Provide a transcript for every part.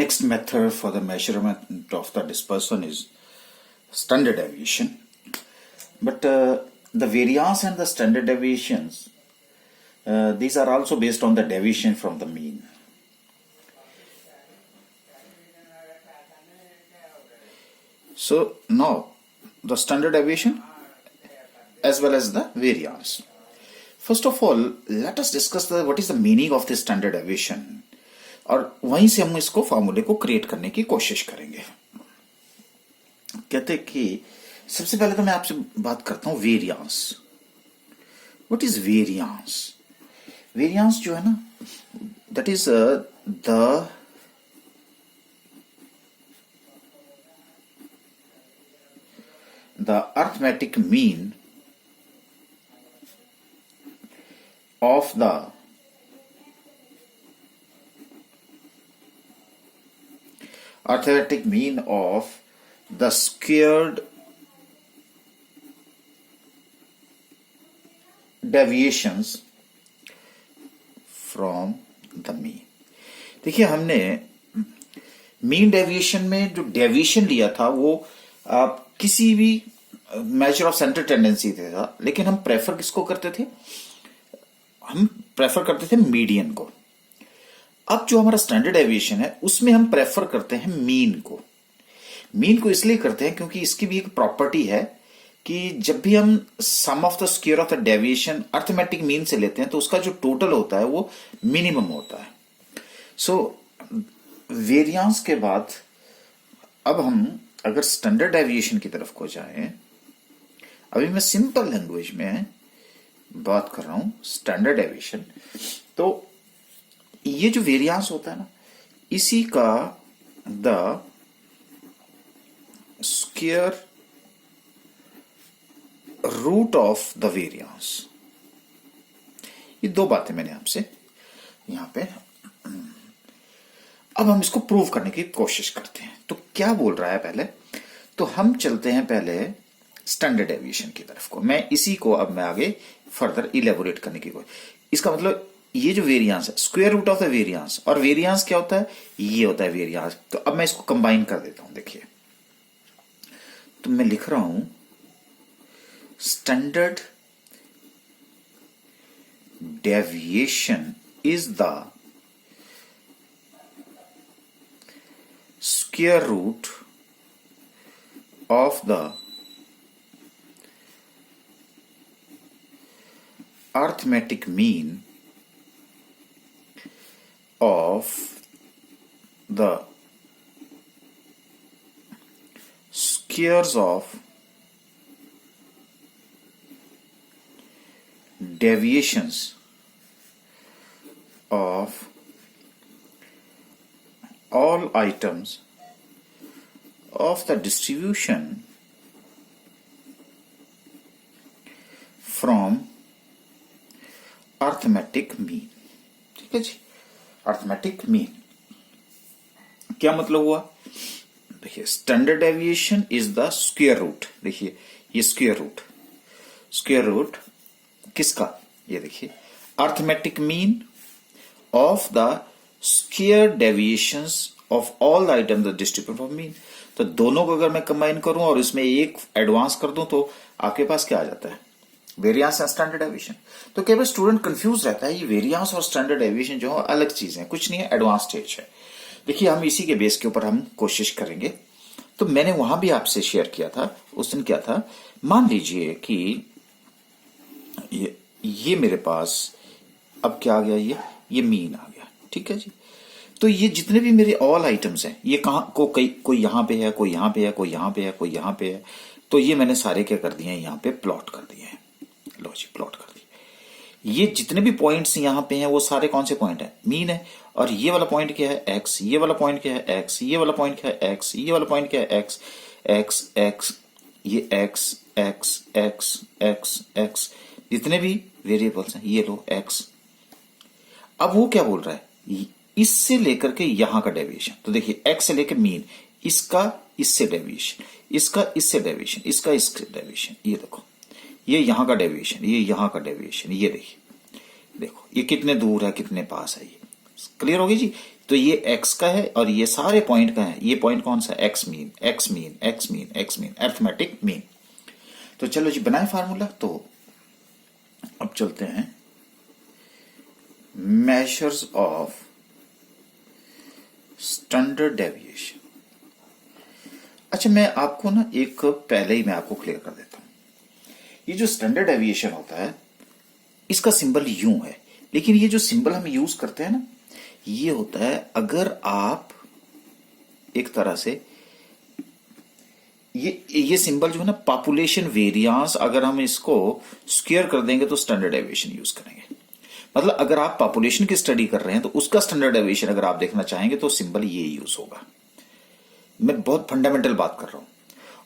next method for the measurement of the dispersion is standard deviation. But the variance and the standard deviations, these are also based on the deviation from the mean. So now the standard deviation as well as the variance. First of all, let us discuss what is the meaning of this standard deviation, और वहीं से हम इसको फॉर्मूले को create करने की कोशिश करेंगे. कहते कि सबसे पहले तो मैं आपसे बात करता हूं variance. What is variance? Variance जो है ना, that is the arithmetic mean of the arithmetic mean of the squared deviations from the mean. देखिए, हमने मीन डेविएशन में जो डेविएशन लिया था वो किसी भी मेजर ऑफ सेंटर टेंडेंसी था, लेकिन हम प्रेफर किसको करते थे? हम प्रेफर करते थे मीडियन को. अब जो हमारा स्टैंडर्ड डेविएशन है उसमें हम प्रेफर करते हैं मीन को. मीन को इसलिए करते हैं क्योंकि इसकी भी एक प्रॉपर्टी है कि जब भी हम sum of the square of the deviation arithmetic mean से लेते हैं तो उसका जो टोटल होता है वो मिनिमम होता है. सो वेरियांस के बाद अब हम अगर स्टैंडर्ड डेविएशन की तरफ को जाएं, अभी मैं सिंपल लैंग्वेज में बात कर रहा हूं स्टैंडर्ड डेविएशन, तो ये जो वेरियांस होता है ना, इसी का the square root of the variance. ये दो बातें मैंने आपसे यहां पे. अब हम इसको प्रूव करने की कोशिश करते हैं. तो क्या बोल रहा है पहले? तो हम चलते हैं पहले स्टैंडर्ड डेविएशन की तरफ को. मैं इसी को अब मैं आगे फर्दर इलेबोरेट करने की कोशिश. इसका मतलब ये जो वेरियांस है, square root of the variance, और वेरियांस क्या होता है? ये होता है वेरियांस. तो अब मैं इसको कंबाइन कर देता हूं. देखिए, तो मैं लिख रहा हूं standard deviation is the square root of the arithmetic mean of the squares of deviations of all items of the distribution from arithmetic mean. ठीक है जी, अर्थमेटिक मीन क्या मतलब हुआ? देखिए, standard deviation is the square root. देखिए, ये square root किसका? ये देखिए, arithmetic mean of the square deviations of all item the distribution of mean. तो दोनों को अगर मैं कंबाइन करूं और इसमें एक एडवांस कर दूं तो आपके पास क्या आ जाता है? Variance and standard deviation. तो कई बार स्टूडेंट कंफ्यूज रहता है, ये वेरियांस और स्टैंडर्ड डेविएशन जो है अलग चीज है, कुछ नहीं है, एडवांस स्टेज है. देखिए, हम इसी के बेस के ऊपर हम कोशिश करेंगे. तो मैंने वहां भी आपसे शेयर किया था उस दिन. क्या था? मान लीजिए कि ये मेरे पास अब क्या आ गया? ये मीन आ गया. ठीक है जी. तो ये जितने भी मेरे ऑल आइटम्स हैं, ये कहां को कोई यहां पे है, कोई यहां पे है, कोई यहां पे है, कोई यहां पे है. तो ये मैंने सारे क्या कर दिए हैं? यहां पे प्लॉट कर दिए हैं. लो जी, प्लॉट कर दिए. ये जितने भी पॉइंट्स यहां पे हैं वो सारे कौन से पॉइंट है? मीन है. और ये वाला पॉइंट क्या है? एक्स. ये वाला पॉइंट क्या है? एक्स. ये वाला पॉइंट क्या है? एक्स. ये वाला पॉइंट क्या है? एक्स. एक्स एक्स, ये x x x x x, जितने भी वेरिएबल्स हैं ये लो एक्स. अब वो क्या बोल रहा है? इससे लेकर के यहां का डेविएशन. तो देखिए, एक्स से लेकर मीन, इसका इससे डेविएशन, इसका इससे डेविएशन, इसका इससे डेविएशन. ये देखो, ये यहां का डेविएशन, ये यहां का डेविएशन. ये देखिए, देखो ये कितने दूर है, कितने पास है. ये क्लियर होगी जी. तो ये एक्स का है और ये सारे पॉइंट का है। ये पॉइंट कौन सा? X mean, x mean, x mean, x mean, arithmetic mean. तो चलो जी बनाए फार्मूला। तो अब चलते हैं मेजर्स ऑफ स्टैंडर्ड डेविएशन। अच्छा, मैं आपको ना एक पहले ही मैं आपको क्लियर कर देता हूं। ये जो स्टैंडर्ड डेविएशन होता है इसका सिंबल यूं है, लेकिन ये जो सिंबल हम यूज करते हैं ना, ये होता है अगर आप एक तरह से ये सिंबल जो है ना, पॉपुलेशन वेरियांस, अगर हम इसको स्क्वायर कर देंगे तो स्टैंडर्ड डेविएशन यूज करेंगे। मतलब अगर आप पॉपुलेशन की स्टडी कर रहे हैं तो उसका स्टैंडर्ड डेविएशन अगर आप देखना चाहेंगे तो सिंबल ये यूज होगा। मैं बहुत फंडामेंटल बात कर रहा हूं।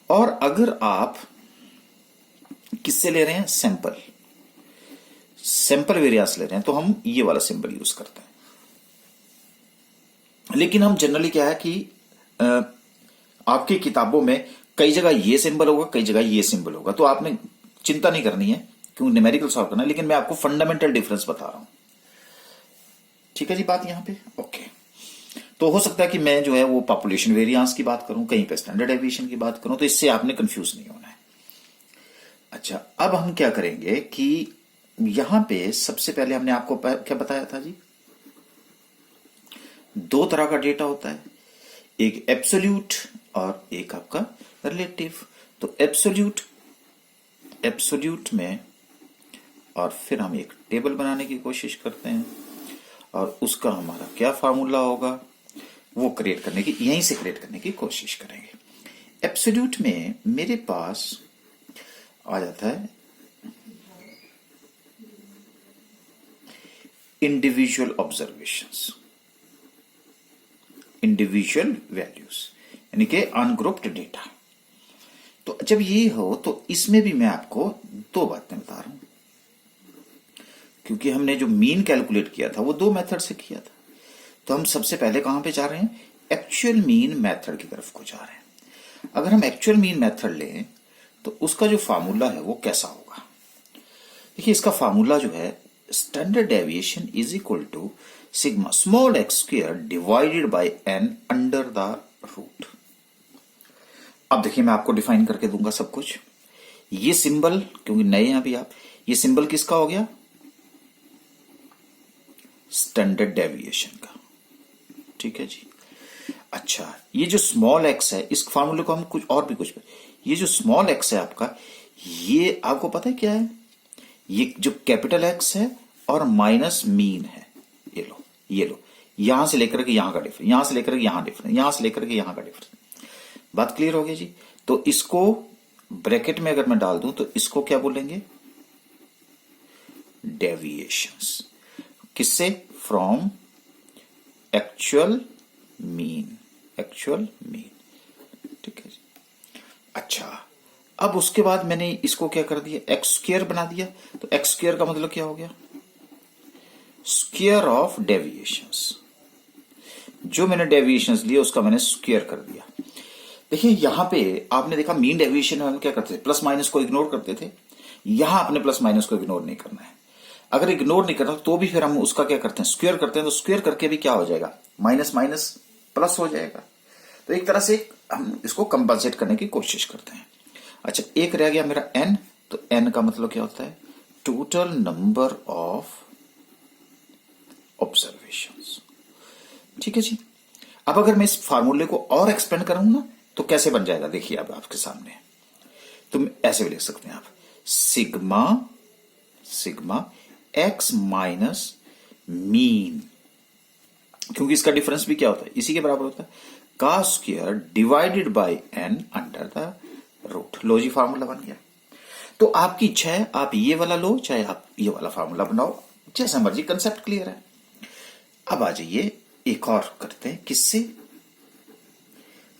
और अगर आप किससे ले रहे हैं? सैंपल, सैंपल वेरियांस ले रहे हैं तो हम ये वाला सिंबल यूज करते हैं। लेकिन हम जनरली क्या है कि आपकी किताबों में कई जगह ये सिंबल होगा, कई जगह ये सिंबल होगा, तो आपने चिंता नहीं करनी है क्योंकि न्यूमेरिकल सॉल्व करना है, लेकिन मैं आपको फंडामेंटल डिफरेंस बता रहा हूं। ठीक है जी, बात यहां पे ओके। तो हो सकता है कि मैं जो है वो पॉपुलेशन वेरियांस की बात करूं, कहीं पे स्टैंडर्ड डेविएशन की बात करूं, तो इससे आपने कंफ्यूज नहीं होना है। अच्छा, अब हम क्या करेंगे कि यहां पे सबसे पहले हमने आपको क्या बताया था जी? दो तरह का डेटा होता है, एक एब्सोल्यूट और एक आपका रिलेटिव। तो एब्सोल्यूट में, और फिर हम एक टेबल बनाने की कोशिश करते हैं और उसका हमारा क्या फार्मूला होगा वो क्रिएट करने की, यहीं से क्रिएट करने की कोशिश करेंगे। एब्सोल्यूट में मेरे पास आ जाता है इंडिविजुअल ऑब्जर्वेशंस, इंडिविजुअल वैल्यूज, यानी कि अनग्रुप्ड डेटा। तो जब ये हो तो इसमें भी मैं आपको दो बातें बता रहा हूं, क्योंकि हमने जो मीन कैलकुलेट किया था वो दो मेथड से किया था। तो हम सबसे पहले कहां पे जा रहे हैं? एक्चुअल मीन मेथड की तरफ को जा रहे हैं। अगर हम एक्चुअल मीन मेथड लें तो उसका जो फार्मूला है वो कैसा होगा? देखिए, इसका फार्मूला जो है, standard deviation is equal to sigma small x square divided by n under the root. अब देखिए, मैं आपको डिफाइन करके दूंगा सब कुछ। ये सिंबल, क्योंकि नए हैं अभी आप, ये सिंबल किसका हो गया? स्टैंडर्ड डेविएशन का। ठीक है जी। अच्छा, ये जो स्मॉल एक्स है, इस फार्मूले को हम कुछ और भी कुछ, ये जो स्मॉल एक्स है आपका, ये आपको पता है क्या है? ये जो कैपिटल एक्स है और माइनस मीन है। ये लो, ये लो, यहां से लेकर के यहां का डिफरेंस, यहां से लेकर के यहां डिफरेंस, यहां से लेकर के यहां का डिफरेंस। बात क्लियर हो गई जी? तो इसको ब्रैकेट में अगर मैं डाल दूं तो इसको क्या बोलेंगे? डेविएशंस। किससे? From actual mean, actual mean. ठीक है जी। अच्छा, अब उसके बाद मैंने इसको क्या कर दिया? एक्स स्क्वायर बना दिया। तो एक्स स्क्वायर का मतलब क्या हो गया? Square of deviations. जो मैंने डेविएशंस लिए उसका मैंने स्क्वायर कर दिया। देखिए, यहां पे आपने देखा मीन डेविएशन में हम क्या करते थे? प्लस माइनस को इग्नोर करते थे। यहां आपने प्लस माइनस को इग्नोर नहीं करना है। अगर इग्नोर नहीं करना तो भी फिर हम उसका क्या करते हैं? स्क्वायर करते हैं। तो स्क्वायर करके भी क्या हो जाएगा? माइनस माइनस प्लस हो जाएगा। तो एक तरह से हम इसको कंपनसेट करने की कोशिश करते हैं। अच्छा, एक रह गया मेरा n। तो n का मतलब क्या होता है? Total number of observations. ठीक है जी। अब अगर मैं इस फार्मूले को और एक्सपेंड करूं ना तो कैसे बन जाएगा? देखिए, अब आपके सामने तुम ऐसे भी लिख सकते हैं आप, sigma sigma x minus mean, क्योंकि इसका डिफरेंस भी क्या होता है? इसी के बराबर होता है, का square divided by n under the root. लो जी, फार्मूला बन गया। तो आपकी इच्छा है, आप ये वाला लो चाहे आप ये वाला फार्मूला बनाओ, जैसा मर्जी। कंसेप्ट क्लियर है। अब आ जाइए, एक और करते हैं। किससे?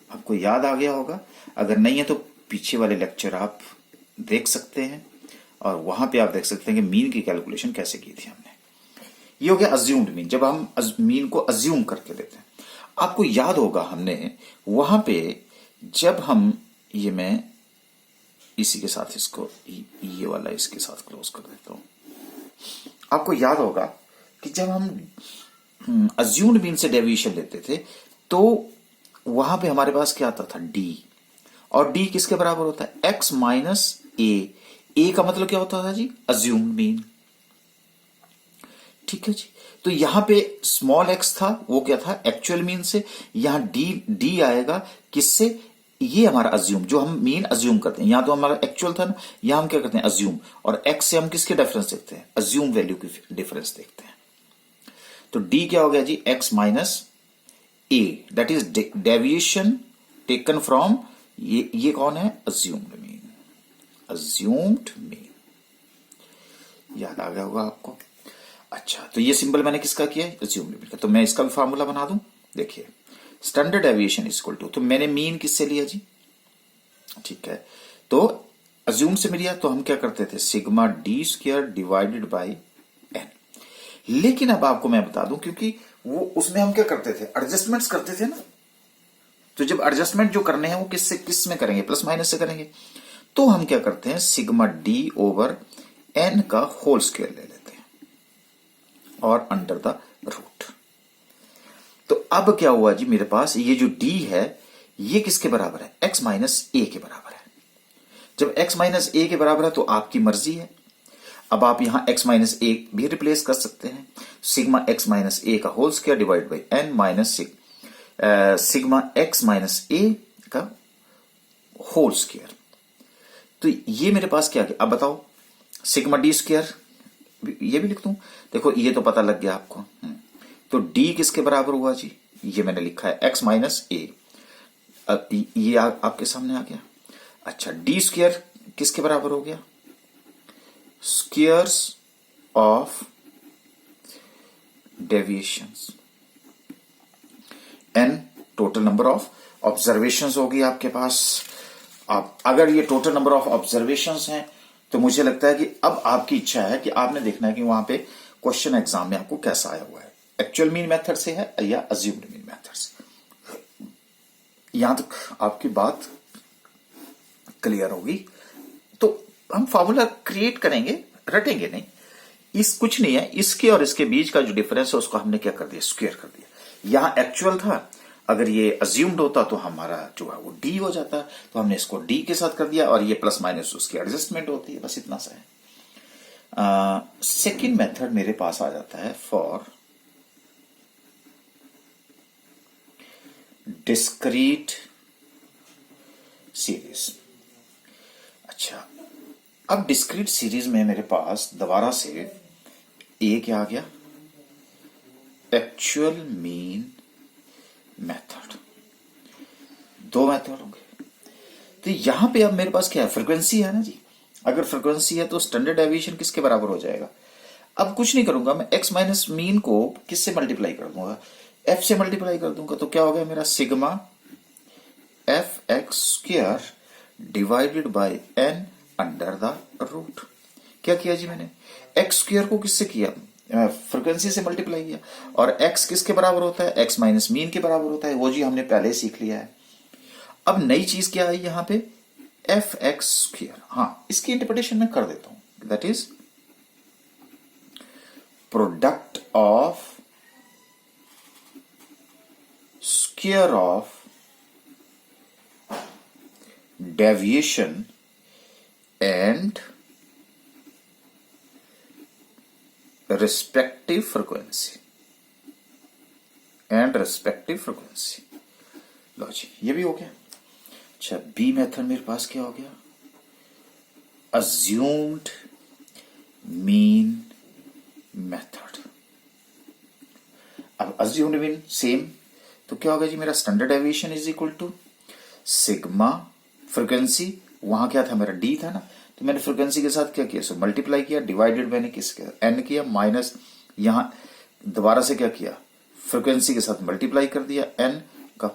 आपको याद आ गया होगा, अगर नहीं है तो पीछे वाले लेक्चर आप देख सकते हैं और वहां पे आप देख सकते हैं कि मीन की कैलकुलेशन कैसे की थी हमने। ये हो गया अज्यूम्ड मीन, जब हम मीन को अज्यूम करके देते हैं। आपको याद होगा हमने वहां पे, जब हम ये, मैं इसी के साथ इसको ये वाला इसके साथ क्लोज कर देता हूं। आपको याद होगा कि जब हम अज्यूम्ड मीन से डेविएशन लेते थे तो वहां पे हमारे पास क्या आता था, डी, और डी किसके बराबर होता है, एक्स माइनस ए का मतलब क्या होता था जी, अज्यूम्ड मीन। ठीक है जी, तो यहां पे स्मॉल एक्स था वो क्या था, एक्चुअल मीन से, यहां डी आएगा किससे, ये हमारा अज्यूम, जो हम मीन अज्यूम करते हैं, यहां तो हमारा एक्चुअल था ना, यहां हम क्या करते हैं, अज्यूम, और एक्स से हम किसके डिफरेंस देखते हैं, अज्यूम वैल्यू की डिफरेंस देखते हैं। तो डी क्या हो गया जी, x minus a, that is deviation taken from, ये कौन है, अज्यूम्ड मीन, अज्यूम्ड मीन, याद आ गया होगा आपको। अच्छा, तो ये सिंबल मैंने किसका किया है, अज्यूम्ड मीन का, तो मैं इसका भी फार्मूला बना दूं, देखिए standard deviation is equal to, तो मैंने मीन किससे लिया जी, ठीक है, तो अज्यूम से मिलिया, तो हम क्या करते थे, sigma d square divided by n. लेकिन अब आपको मैं बता दूं, क्योंकि वो उसमें हम क्या करते थे, एडजस्टमेंट्स करते थे ना, तो जब एडजस्टमेंट जो करने हैं वो किस में करेंगे, प्लस माइनस से करेंगे, तो हम क्या करते हैं, सिग्मा डी ओवर एन का होल स्क्वायर ले लेते हैं और अंडर द रूट। तो अब क्या हुआ जी, मेरे पास ये जो डी है ये किसके बराबर है, एक्स माइनस ए के बराबर है। जब एक्स माइनस ए के बराबर है तो आपकी मर्जी है, अब आप यहां एक्स माइनस ए भी रिप्लेस कर सकते हैं, सिग्मा एक्स माइनस ए का whole square divide by n minus sigma x minus a का होल स्क्वायर। तो ये मेरे पास क्या गया, अब बताओ, सिग्मा डी स्क्वायर, ये भी लिख दूं, देखो ये तो पता लग गया आपको। तो डी किसके बराबर हुआ जी, ये मैंने लिखा है एक्स माइनस ए, अब ये आपके सामने आ गया। अच्छा, डी स्क्वायर किसके बराबर हो गया, squares of deviations, n total number of observations होगी आपके पास। आप अगर ये टोटल नंबर ऑफ ऑब्जर्वेशंस हैं तो मुझे लगता है कि अब आपकी इच्छा है कि आपने देखना है कि वहां पे क्वेश्चन एग्जाम में आपको कैसा आया हुआ है, एक्चुअल मीन मेथड से है या अज्यूम्ड मीन मेथड से। यहां तक आपकी बात क्लियर होगी, तो हम फॉर्मूला क्रिएट करेंगे, रटेंगे नहीं, इस कुछ नहीं है, इसके और इसके बीच का जो डिफरेंस है उसको हमने क्या कर दिया, स्क्वायर कर दिया। यहां एक्चुअल था, अगर ये अज्यूम्ड होता तो हमारा जो है वो डी हो जाता, तो हमने इसको डी के साथ कर दिया, और ये प्लस माइनस उसकी एडजस्टमेंट होती है, बस इतना सा है। सेकेंड मेथड मेरे पास आ जाता है फॉर डिस्क्रीट सीरीज। अच्छा, अब डिस्क्रीट सीरीज में मेरे पास दोबारा से ए क्या आ गया, एक्चुअल मीन मेथड, दो मेथड होंगे। तो यहां पे अब मेरे पास क्या है, फ्रीक्वेंसी है ना जी, अगर फ्रीक्वेंसी है तो स्टैंडर्ड डेविएशन किसके बराबर हो जाएगा। अब कुछ नहीं करूंगा मैं, एक्स माइनस मीन को किससे मल्टीप्लाई कर दूंगा, एफ से मल्टीप्लाई कर दूंगा, तो क्या हो गया मेरा, sigma f x square divided by n under the root. क्या किया जी मैंने, एक्स स्क्वायर को किससे किया, फ्रीक्वेंसी से मल्टीप्लाई किया, और एक्स किसके बराबर होता है, एक्स माइनस मीन के बराबर होता है, वो जी हमने पहले सीख लिया है। अब नई चीज क्या है यहां पे, एफ एक्स स्क्वायर, हाँ इसकी इंटरप्रिटेशन मैं कर देता हूं, that is product of square of deviation and respective frequency, लो जी ये भी हो गया। अच्छा, बी मेथड मेरे पास क्या हो गया, अज्यूम्ड मीन मेथड। अब अज्यूम्ड मीन सेम, तो क्या होगा जी मेरा, standard deviation is equal to sigma, frequency वहां क्या था मेरा, डी था ना, तो मैंने फ्रीक्वेंसी के साथ क्या किया, सो मल्टीप्लाई किया, डिवाइडेड मैंने किसके एन किया, माइनस यहां दोबारा से क्या किया, फ्रीक्वेंसी के साथ मल्टीप्लाई कर दिया, एन का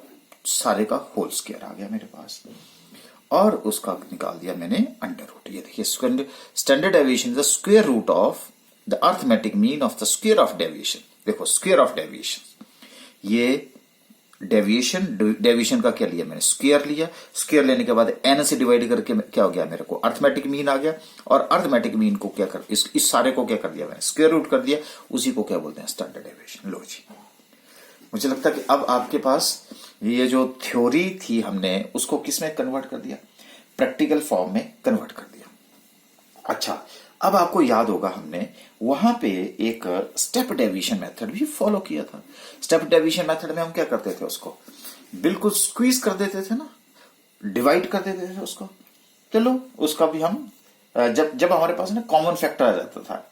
सारे का होल स्क्वायर आ गया मेरे पास, और उसका निकाल दिया मैंने अंडर रूट। ये देखिए, standard deviation the square root of the arithmetic mean of the square of deviation. देखो स्क्वायर ऑफ डेविएशन, ये डेविएशन का क्या लिया मैंने, स्क्वायर लिया। स्क्वायर लेने के बाद n से डिवाइड करके क्या हो गया मेरे को, अर्थमेटिक मीन आ गया। और अर्थमेटिक मीन को क्या कर, इस सारे को क्या कर दिया मैंने, स्क्वायर रूट कर दिया। उसी को क्या बोलते हैं, स्टैंडर्ड डेविएशन। लो जी, मुझे लगता है कि अब आपके पास ये जो थ्योरी थी हमने उसको किस में कन्वर्ट कर दिया, प्रैक्टिकल फॉर्म में कन्वर्ट कर दिया। अच्छा, अब आपको याद होगा हमने वहां पे एक स्टेप डेविएशन मेथड भी फॉलो किया था। स्टेप डेविएशन मेथड में हम क्या करते थे, उसको बिल्कुल स्क्वीज कर देते थे ना, डिवाइड कर देते थे उसको। चलो उसका भी हम जब हमारे पास ना कॉमन फैक्टर आ जाता था,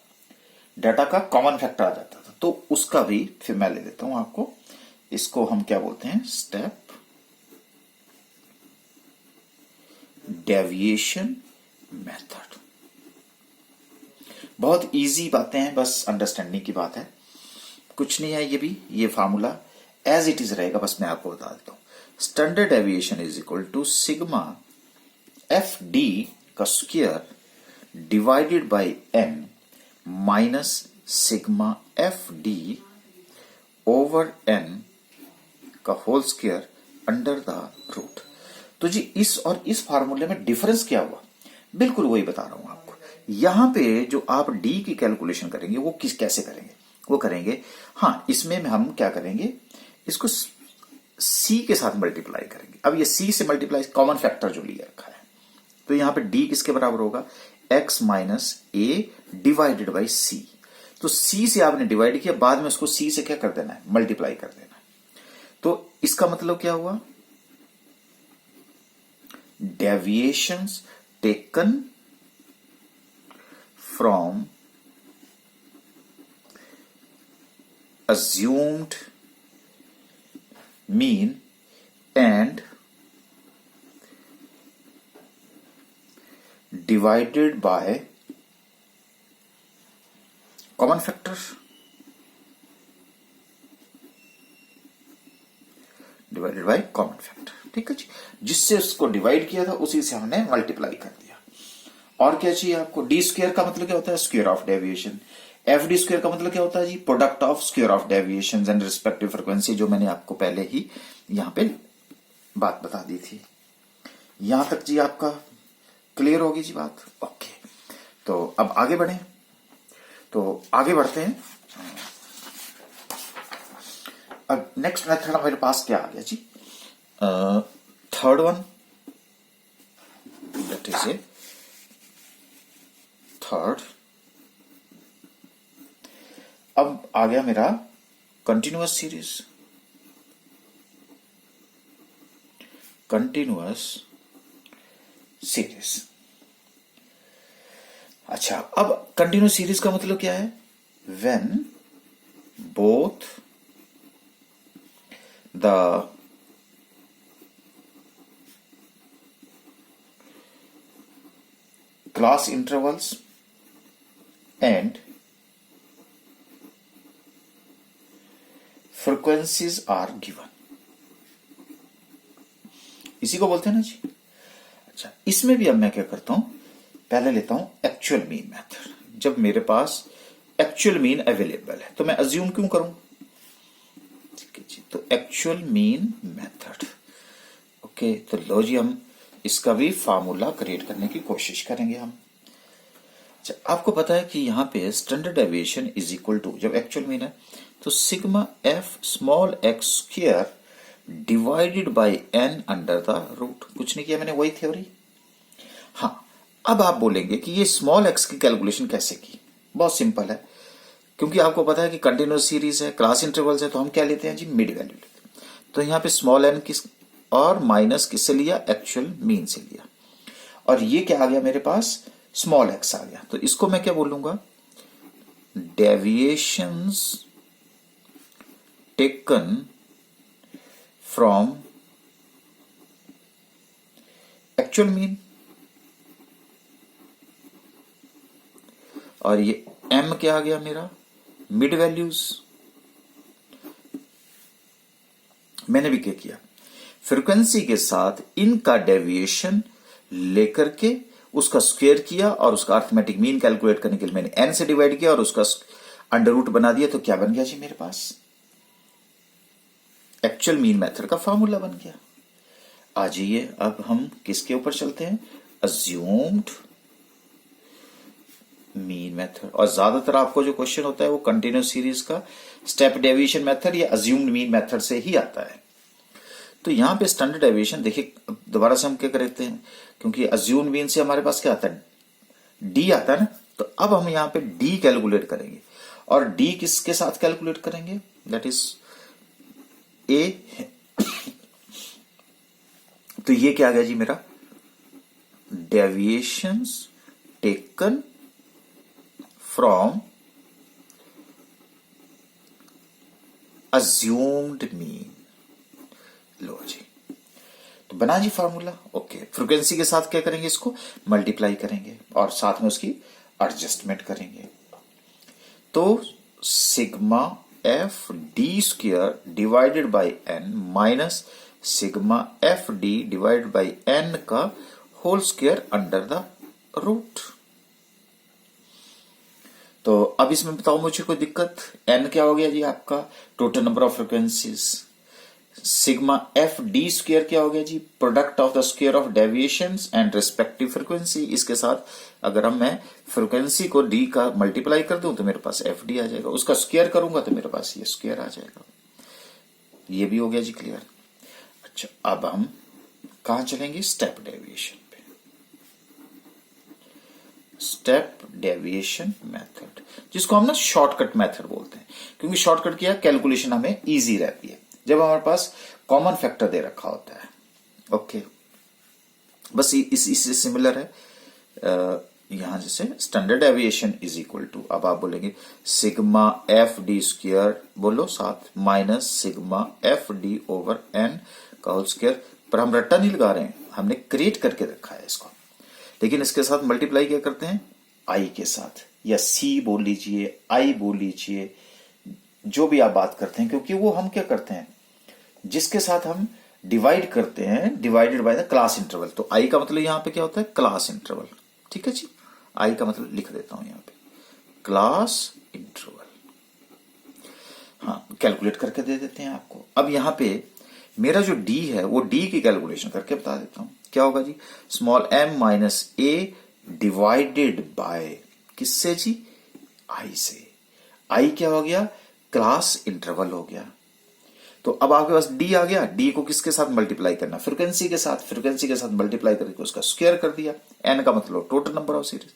डाटा का कॉमन फैक्टर आ जाता था, तो उसका भी फिर मैं ले देता हूं आपको। इसको हम क्या बोलते हैं, स्टेप डेविएशन मेथड। बहुत इजी बातें हैं, बस अंडरस्टैंडिंग की बात है, कुछ नहीं है। ये फार्मूला एज इट इज रहेगा, बस मैं आपको बता देता हूं। Standard deviation is equal to sigma f d का square divided by n minus sigma f d over n का whole square under the root. तो जी इस और इस फार्मूले में डिफरेंस क्या हुआ, बिल्कुल वही बता रहा हूं आपको। यहां पे जो आप डी की कैलकुलेशन करेंगे वो कैसे करेंगे, वो करेंगे, हाँ इसमें हम क्या करेंगे, इसको सी के साथ मल्टीप्लाई करेंगे। अब ये सी से मल्टीप्लाई कॉमन फैक्टर जो लिया रखा है, तो यहां पे डी किसके बराबर होगा, x minus a divided by c. तो सी से आपने डिवाइड किया, बाद में उसको सी से क्या कर देना है, मल्टीप्लाई कर देना है। तो इसका मतलब क्या हुआ, deviations taken from assumed mean and divided by common factor, divided by common factor. ठीक है जी, जिससे उसको डिवाइड किया था उसी से हमने मल्टीप्लाई कर दिया। और क्या चाहिए आपको, डी स्क्वायर का मतलब क्या होता है, square of deviation. F d square का मतलब क्या होता है जी, product of square of deviation and respective frequency, जो मैंने आपको पहले ही यहां पे बात बता दी थी। यहां तक जी आपका क्लियर होगी जी बात, ओके। तो अब आगे बढ़े, तो आगे बढ़ते हैं। अब नेक्स्ट मेथड हमारे पास क्या आ गया जी, third one, that is a third. अब आ गया मेरा कंटिन्यूअस सीरीज। कंटिन्यूअस सीरीज, अच्छा अब कंटिन्यूअस सीरीज का मतलब क्या है, when both the class intervals and frequencies are given, इसी को बोलते हैं ना जी। अच्छा, इसमें भी अब मैं क्या करता हूं, पहले लेता हूं एक्चुअल मीन मेथड। जब मेरे पास एक्चुअल मीन अवेलेबल है तो मैं अज्यूम क्यों करूं, ठीक है जी। तो एक्चुअल मीन मेथड, ओके। तो लो जी, हम इसका भी फार्मूला क्रिएट करने की कोशिश करेंगे हम। अच्छा, आपको पता है कि यहां पे standard deviation is equal to, जब एक्चुअल मीन है तो sigma f small x square divided by n under the root. कुछ नहीं किया मैंने, वही थ्योरी। हाँ, अब आप बोलेंगे कि ये स्मॉल एक्स की कैलकुलेशन कैसे की, बहुत सिंपल है, क्योंकि आपको पता है कि कंटिन्यूअस सीरीज है, क्लास इंटरवल्स है, तो हम क्या लेते हैं जी, मिड वैल्यू लेते हैं। तो यहां पे स्मॉल एन किस और माइनस किससे लिया, एक्चुअल मीन से लिया, और ये क्या आ गया मेरे पास, स्मॉल एक्स आ गया। तो इसको मैं क्या बोलूंगा, deviations taken from actual mean, और ये एम क्या आ गया मेरा, मिड वैल्यूज। मैंने भी क्या किया, फ्रीक्वेंसी के साथ इनका डेविएशन लेकर के उसका स्क्वायर किया, और उसका अर्थमेटिक मीन कैलकुलेट करने के लिए मैंने एन से डिवाइड किया और उसका अंडर रूट बना दिया। तो क्या बन गया जी मेरे पास, एक्चुअल मीन मेथड का फॉर्मूला बन गया। आ जाइए अब हम किसके ऊपर चलते हैं, अज्यूम्ड मीन मेथड। और ज्यादातर आपको जो क्वेश्चन होता है वो कंटिन्यूस सीरीज का स्टेप डेविएशन मेथड या अज्यूम्ड मीन मेथड से ही आता है। तो यहां पे स्टैंडर्ड डेविएशन देखिए, दोबारा से हम क्या करते हैं, क्योंकि अज्यूम्ड मीन से हमारे पास क्या आता है, डी आता है ना। तो अब हम यहां पे डी कैलकुलेट करेंगे, और डी किसके साथ कैलकुलेट करेंगे, दैट इज ए। तो ये क्या आ गया जी मेरा, deviations taken from assumed mean. लो जी, तो बना जी फार्मूला। ओके, फ्रीक्वेंसी के साथ क्या करेंगे, इसको मल्टीप्लाई करेंगे और साथ में उसकी एडजस्टमेंट करेंगे। तो sigma f d square divided by n minus sigma f d divided by n का whole square under the root. तो अब इसमें बताओ मुझे कोई दिक्कत, एन क्या हो गया जी आपका, total number of frequencies. Sigma f d square क्या हो गया जी, product of the square of deviations and respective frequency. इसके साथ अगर हम मैं फ्रीक्वेंसी को डी का मल्टीप्लाई कर दूं तो मेरे पास एफ डी आ जाएगा, उसका स्क्वायर करूंगा तो मेरे पास ये स्क्वायर आ जाएगा। ये भी हो गया जी क्लियर। अच्छा, अब हम कहां चलेंगे, स्टेप डेविएशन पे। स्टेप डेविएशन मेथड, जिसको हम ना शॉर्टकट मेथड बोलते हैं, क्योंकि शॉर्टकट किया कैलकुलेशन हमें इजी रहती है जब हमारे पास कॉमन फैक्टर दे रखा होता है। ओके, बस इससे सिमिलर है। यहां जैसे standard deviation is equal to, अब आप बोलेंगे सिग्मा एफ डी स्क्वायर, बोलो साथ, minus sigma f d over n का होल स्क्वायर। पर हम रट्टा नहीं लगा रहे हैं, हमने क्रिएट करके रखा है इसको, लेकिन इसके साथ मल्टीप्लाई क्या करते हैं, आई के साथ, या सी बोल लीजिए, आई बोल लीजिए, जो भी आप बात करते हैं, क्योंकि वो हम क्या करते हैं, जिसके साथ हम डिवाइड करते हैं, divided by the class interval. तो आई का मतलब यहां पे क्या होता है, क्लास इंटरवल। ठीक है जी, आई का मतलब लिख देता हूं यहां पे, क्लास इंटरवल। हाँ, कैलकुलेट करके दे देते हैं आपको। अब यहां पे मेरा जो डी है वो डी की कैलकुलेशन करके बता देता हूं, क्या होगा जी, small m minus a divided by किससे जी, आई से। आई क्या हो गया, क्लास इंटरवल हो गया। तो अब आपके पास डी आ गया, डी को किसके साथ मल्टीप्लाई करना, फ्रीक्वेंसी के साथ, फ्रीक्वेंसी के साथ मल्टीप्लाई करके उसका स्क्वायर कर दिया, एन का मतलब टोटल नंबर ऑफ सीरीज।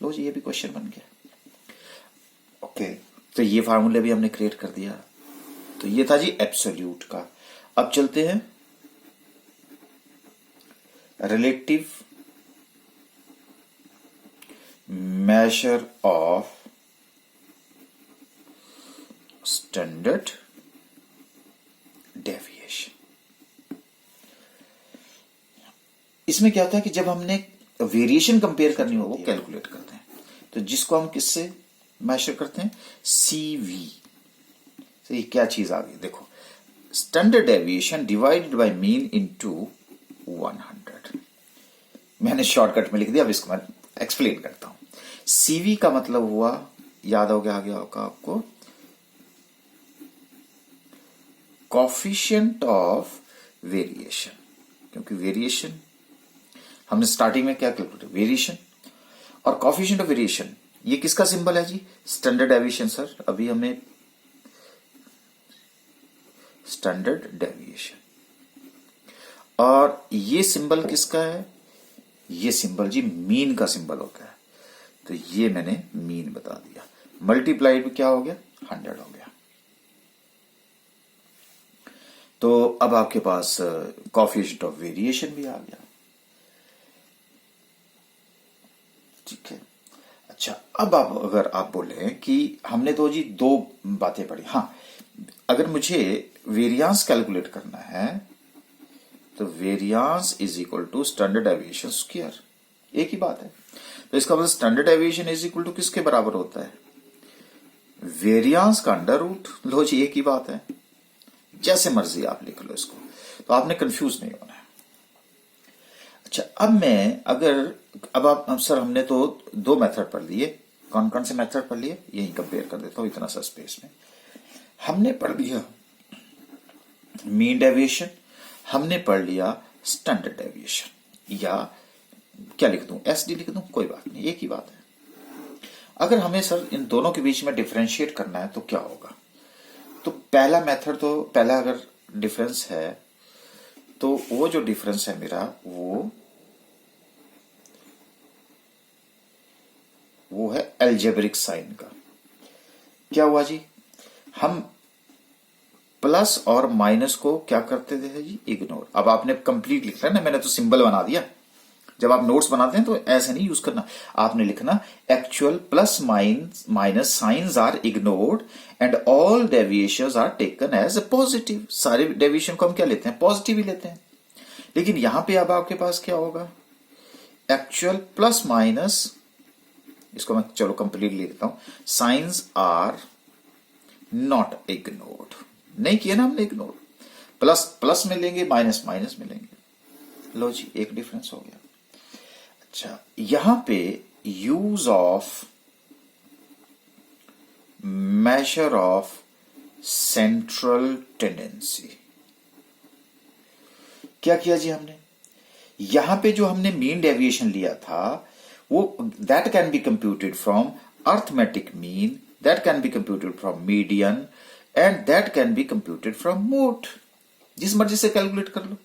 लो जी, ये भी क्वेश्चन बन गया। ओके, तो ये फार्मूले भी हमने क्रिएट कर दिया। तो ये था जी एब्सोल्यूट का। अब चलते हैं relative measure of standard deviation. इसमें क्या होता है कि जब हमने वेरिएशन कंपेयर करनी हो वो कैलकुलेट करते हैं, तो जिसको हम किससे मेजर करते हैं, सीवी से। क्या चीज आ गई, देखो, standard deviation divided by mean into 100। मैंने शॉर्टकट में लिख दिया, अब इसको मैं एक्सप्लेन करता हूं। सीवी का मतलब हुआ, याद हो गया, आ गया होगा आपको, कोफिशिएंट ऑफ वेरिएशन। क्योंकि वेरिएशन हमने स्टार्टिंग में क्या कैलकुलेट, वेरिएशन, और कोफिशिएंट ऑफ वेरिएशन ये किसका सिंबल है जी, स्टैंडर्ड डेविएशन। सर अभी हमें स्टैंडर्ड डेविएशन, और ये सिंबल किसका है, ये सिंबल जी मीन का सिंबल होता है। तो ये मैंने मीन बता दिया, मल्टीप्लाइड क्या हो गया, 100 हो गया। तो अब आपके पास कोफिशिएंट ऑफ वेरिएशन भी आ गया। ठीक है, अच्छा, अब आप अगर आप बोले कि हमने तो जी दो बातें पढ़ी, हाँ, अगर मुझे वेरियांस कैलकुलेट करना है तो variance is equal to standard deviation square, एक ही बात है। तो इसका मतलब standard deviation is equal to किसके बराबर होता है, वेरियांस का अंडर रूट। लो जी, एक ही बात है, जैसे मर्जी आप लिख लो इसको, तो आपने कंफ्यूज नहीं होना है। अच्छा, अब आप सर हमने तो दो मेथड पढ़ लिए, कौन कौन से मेथड पढ़ लिए, यही कंपेयर कर देता हूं इतना सा स्पेस में। हमने पढ़ लिया मीन डेविएशन, हमने पढ़ लिया स्टैंडर्ड डेविएशन, या क्या लिख दूं, एसडी लिख दूं, कोई बात नहीं, एक ही बात है। अगर हमें सर इन दोनों के बीच में डिफरेंशिएट करना है तो क्या होगा, तो पहला मेथड, तो पहला अगर डिफरेंस है तो वो जो डिफरेंस है मेरा वो है एल्जेब्रिक साइन का। क्या हुआ जी, हम प्लस और माइनस को क्या करते थे जी, इग्नोर। अब आपने कंप्लीट लिखना है ना, मैंने तो सिंबल बना दिया। जब आप नोट्स बनाते हैं तो ऐसे नहीं यूज करना, आपने लिखना actual plus minus signs are ignored and all deviations are taken as positive. सारे डेविएशन को हम क्या लेते हैं, पॉजिटिव ही लेते हैं। लेकिन यहां पे अब आपके पास क्या होगा, एक्चुअल प्लस माइनस, इसको मैं चलो कंप्लीटली लेता हूं, साइंस आर नॉट इग्नोर्ड, नहीं किया ना हमने इग्नोर, प्लस प्लस में लेंगे, माइनस माइनस में लेंगे। लो जी, एक डिफरेंस हो गया। अच्छा, यहां पे use of measure of central tendency, क्या किया जी हमने, यहां पे जो हमने मीन डेविएशन लिया था वो that can be computed from arithmetic mean, that can be computed from median and that can be computed from mode, जिस मर्जी से कैलकुलेट कर लो।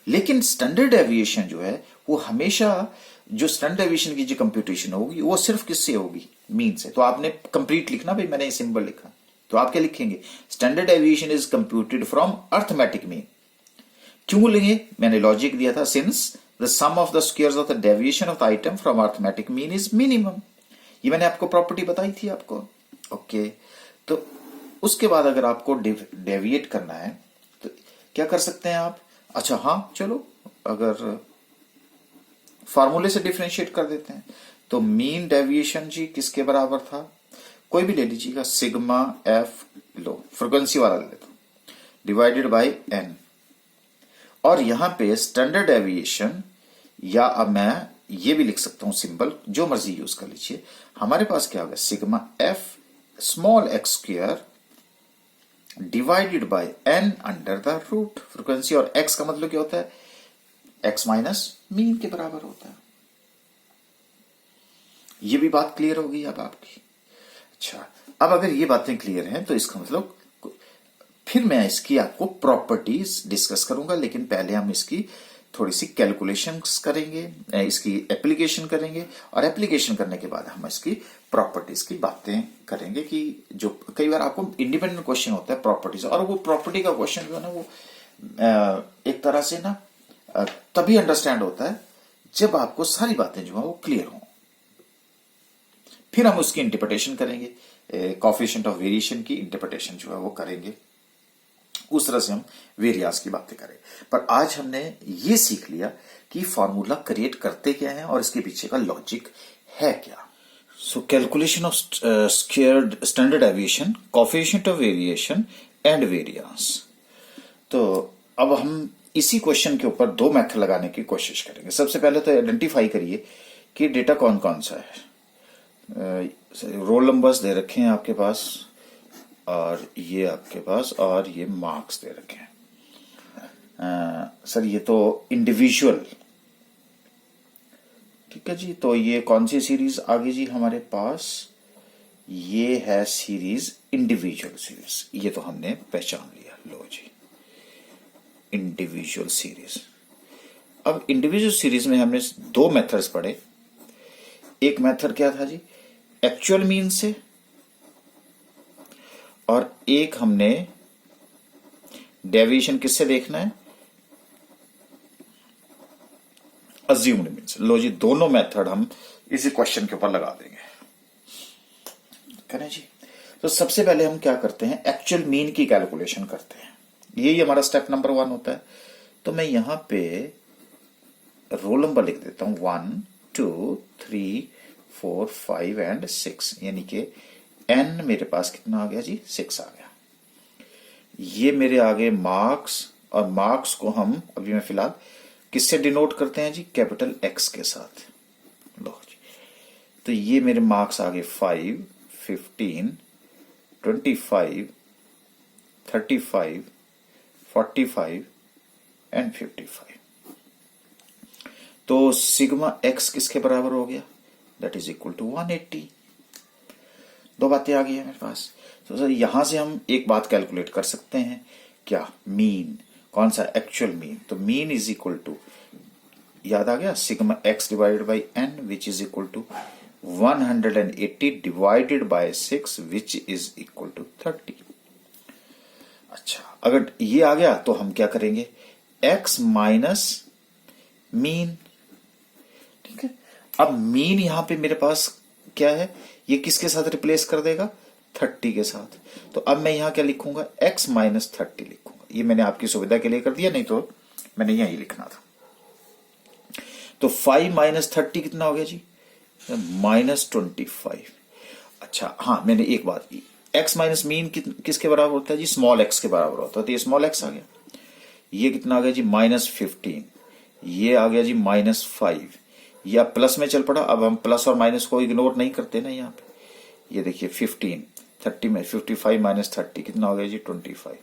लेकिन स्टैंडर्ड डेविएशन जो है वो हमेशा, जो स्टैंडर्ड डेविएशन की जो कंप्यूटेशन होगी वो सिर्फ किससे होगी, मीन से। तो आपने कंप्लीट लिखना भाई, मैंने सिंबल लिखा, तो आप क्या लिखेंगे, standard deviation is computed from arithmetic mean. क्यों लेंगे, मैंने लॉजिक दिया था, since the sum of the squares of the deviation of the item from arithmetic mean is minimum. ये मैंने आपको प्रॉपर्टी बताई थी आपको, ओके। तो उसके बाद अगर आपको डेविएट करना है तो क्या कर सकते हैं आप, अच्छा हाँ चलो, अगर फार्मूले से डिफरेंशिएट कर देते हैं तो मीन डेविएशन जी किसके बराबर था, कोई भी ले लीजिएगा, सिग्मा एफ, लो फ्रीक्वेंसी वाला ले लेता हूं, डिवाइडेड बाय एन। और यहां पे स्टैंडर्ड डेविएशन, या अब मैं ये भी लिख सकता हूं सिंबल, जो मर्जी यूज कर लीजिए, हमारे पास क्या होगा, sigma f small x square divided by n under the root. Frequency और एक्स का मतलब क्या होता है, एक्स माइनस मीन के बराबर होता है। ये भी बात क्लियर होगी अब आपकी। अच्छा, अब अगर ये बातें क्लियर हैं तो इसका मतलब, फिर मैं इसकी आपको प्रॉपर्टीज डिस्कस करूंगा, लेकिन पहले हम इसकी थोड़ी सी कैलकुलेशंस करेंगे, इसकी एप्लीकेशन करेंगे, और एप्लीकेशन करने के बाद हम इसकी प्रॉपर्टीज की बातें करेंगे, कि जो कई बार आपको इंडिपेंडेंट क्वेश्चन होता है प्रॉपर्टीज, और वो प्रॉपर्टी का क्वेश्चन जो है ना वो एक तरह से ना तभी अंडरस्टैंड होता है जब आपको सारी बातें जो है वो क्लियर हो। फिर हम उसकी इंटरप्रिटेशन करेंगे, कोएफिशिएंट ऑफ वेरिएशन की इंटरप्रिटेशन जो है वो करेंगे, उस तरह से हम वेरियास की बातें करें। पर आज हमने ये सीख लिया कि फॉर्मूला क्रिएट करते क्या है और इसके पीछे का लॉजिक है क्या। So calculation of squared standard deviation, coefficient of variation and variance. तो अब हम इसी क्वेश्चन के ऊपर दो मेथड लगाने की कोशिश करेंगे। सबसे पहले तो आइडेंटिफाई करिए कि डेटा कौन कौन सा है। रोल नंबर्स दे रखे हैं आपके पास, और ये आपके पास, और ये मार्क्स दे रखे हैं। सर ये तो इंडिविजुअल, ठीक है जी। तो ये कौन सी सीरीज आ गई जी हमारे पास, ये है सीरीज इंडिविजुअल सीरीज, ये तो हमने पहचान लिया। लो जी, इंडिविजुअल सीरीज। अब इंडिविजुअल सीरीज में हमने दो मेथड्स पढ़े। एक मेथड क्या था जी, एक्चुअल मीन से, और एक हमने डेविएशन किससे देखना है, अज्यूम्ड मीन से। लो जी, दोनों मेथड हम इसी क्वेश्चन के ऊपर लगा देंगे, करें जी। तो सबसे पहले हम क्या करते हैं, एक्चुअल मीन की कैलकुलेशन करते हैं। यही हमारा स्टेप नंबर 1 होता है। तो मैं यहां पे रोल नंबर लिख देता हूं 1 2 3 4 5 एंड 6, यानी कि एन मेरे पास कितना आ गया जी, 6 आ गया। ये मेरे आगे मार्क्स, और मार्क्स को हम अभी मैं फिलहाल किससे डिनोट करते हैं जी, कैपिटल एक्स के साथ। लो जी, तो ये मेरे मार्क्स आ गए 5 15 25 35 45 एंड 55। तो सिग्मा एक्स किसके बराबर हो गया? That is equal to 180। दो बातें आ गई है मेरे पास। तो सर यहां से हम एक बात कैलकुलेट कर सकते हैं, क्या? मीन। कौन सा? Actual mean. तो मीन इज इक्वल टू, याद आ गया, sigma x divided by n which is equal to 180 divided by 6 which is equal to 30। अच्छा, अगर ये आ गया तो हम क्या करेंगे? x minus mean. ठीक है, अब मीन यहां पे मेरे पास क्या है? ये किसके साथ रिप्लेस कर देगा? 30 के साथ। तो अब मैं यहां क्या लिखूंगा? x माइनस 30 लिखूंगा। ये मैंने आपकी सुविधा के लिए कर दिया, नहीं तो मैंने यही लिखना था। तो 5 माइनस 30 कितना हो गया जी? -25। अच्छा हाँ, मैंने एक बात की, x माइनस मीन किसके बराबर होता है जी? स्मॉल x के बराबर होता है। तो ये स्मॉल x आ गया। ये कितना आ गया जी? -15। ये आ गया जी -5। या प्लस में चल पड़ा। अब हम प्लस और माइनस को इग्नोर नहीं करते ना यहाँ पे। ये देखिए 15, 30 में 55 माइनस 30 कितना हो गया जी? 25।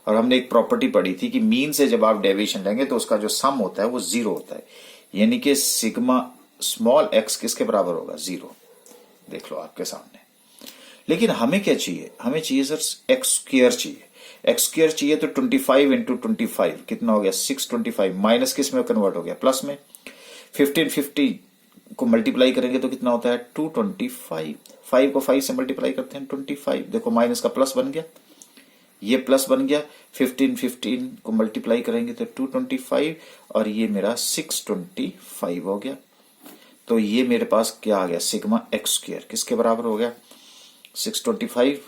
और हमने एक प्रॉपर्टी पढ़ी थी कि मीन से जब आप डेविएशन लेंगे तो उसका जो सम होता है वो 0 होता है, यानी कि सिग्मा स्मॉल x किसके बराबर होगा? 0। देख लो आपके सामने। लेकिन हमें क्या चाहिए? हमें चाहिए सर एक्स स्क्वायर चाहिए। एक्स स्क्वायर चाहिए तो 25 इंटू 25 कितना हो गया? 625। माइनस किस में कन्वर्ट हो गया? प्लस में। 1550 को मल्टीप्लाई करेंगे तो कितना होता है? 225। 5 को 5 से मल्टीप्लाई करते हैं 25। देखो माइनस का प्लस बन गया, ये प्लस बन गया। 15 को मल्टीप्लाई करेंगे तो 225 और ये मेरा 625 हो गया। तो ये मेरे पास क्या आ गया? सिग्मा एक्स स्क्वायर किसके बराबर हो गया? 625,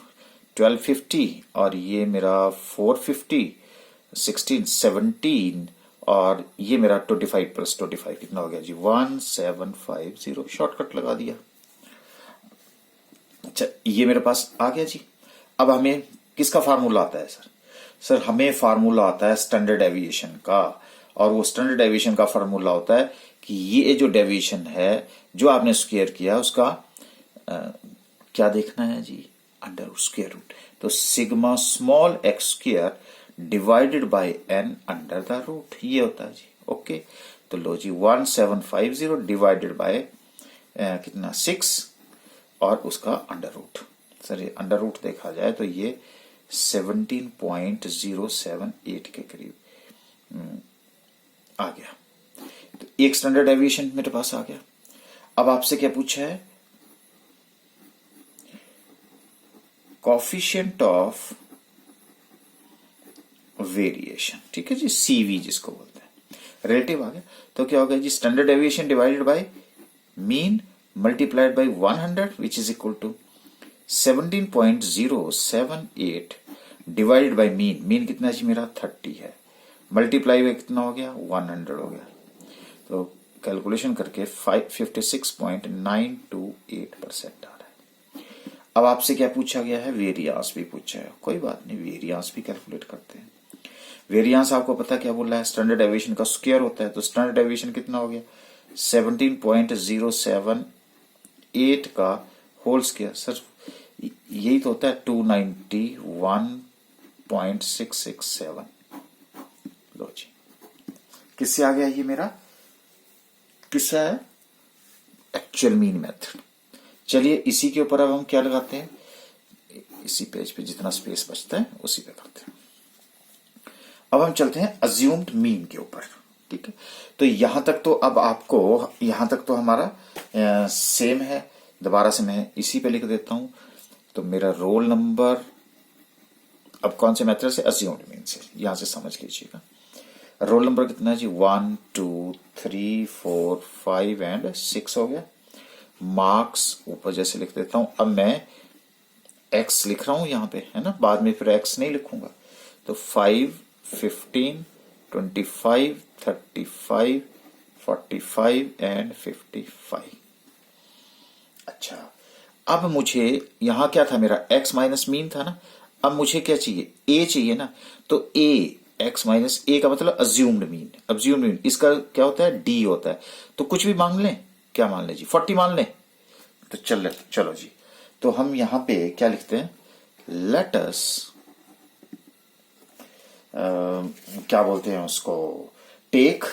1250 और ये मेरा 450, 16, 17 और ये मेरा 25 प्लस 25 कितना हो गया जी? 1750। शॉर्टकट लगा दिया। अच्छा, ये मेरे पास आ गया जी। अब हमें किसका फार्मूला आता है सर? सर हमें फार्मूला आता है स्टैंडर्ड डेविएशन का। और वो स्टैंडर्ड डेविएशन का फार्मूला होता है कि ये जो डेविएशन है जो आपने स्क्वायर किया उसका क्या देखना है जी? Under square root. तो sigma small x square divided by n under the root, ये होता है जी। ओके, तो लो जी 1750 डिवाइडेड बाय कितना? 6 और उसका अंडर रूट। सर ये अंडर रूट देखा जाए तो ये 17.078 के करीब आ गया। तो एक स्टैंडर्ड डेविएशन मेरे पास आ गया। अब आपसे क्या पूछा है? कोफिशिएंट ऑफ वेरिएशन, ठीक है जी, सीवी जिसको बोलते हैं, रिलेटिव आ गया। तो क्या होगा जी? Standard deviation divided by mean multiplied by 100 which is equal to 17.078 divided by mean. Mean कितना है जी? मेरा 30 है। मल्टीप्लाई बाय कितना हो गया? 100 हो गया। तो कैलकुलेशन करके 56.928% आ रहा है। अब आपसे क्या पूछा गया है? वेरियांस भी पूछा है। कोई बात नहीं, वेरियांस भी कैलकुलेट करते हैं। वेरियांस आपको पता क्या बोल रहा है? स्टैंडर्ड डेविएशन का स्क्वायर होता है। तो स्टैंडर्ड डेविएशन कितना हो गया? 17.078 का होल स्क्वायर। सर यही तो होता है 291.667। लो जी, किससे आ गया ये मेरा? किससे है? Actual mean method. चलिए इसी के ऊपर अब हम क्या लगाते हैं? इसी पेज पे जितना स्पेस बचता है उसी पे करते हैं। अब हम चलते हैं अज्यूम्ड मीन के ऊपर। ठीक है, तो यहां तक तो अब आपको, यहां तक तो हमारा सेम है। दोबारा से मैं इसी पे लिख देता हूं। तो मेरा रोल नंबर, अब कौन से मेथड से? अज्यूम्ड मीन से। यहां से समझ लीजिएगा। रोल नंबर कितना है जी? 1 2 3 4 5 एंड 6 हो गया। मार्क्स ऊपर जैसे लिख देता हूं। अब मैं एक्स लिख रहा हूं यहां पे, है ना, बाद में फिर एक्स नहीं लिखूंगा। तो 5 15 25 35 45 एंड 55। अच्छा, अब मुझे यहां क्या था? मेरा एक्स माइनस मीन था ना। अब मुझे क्या चाहिए? ए चाहिए ना। तो ए, एक्स माइनस ए का मतलब अज्यूम्ड मीन। अज्यूम्ड मीन इसका क्या होता है? डी होता है। तो कुछ भी मान लें। क्या मान लें जी? 40 मान लें। तो चलो जी, तो हम यहां पे क्या लिखते हैं? लेट अस क्या बोलते हैं उसको, टेक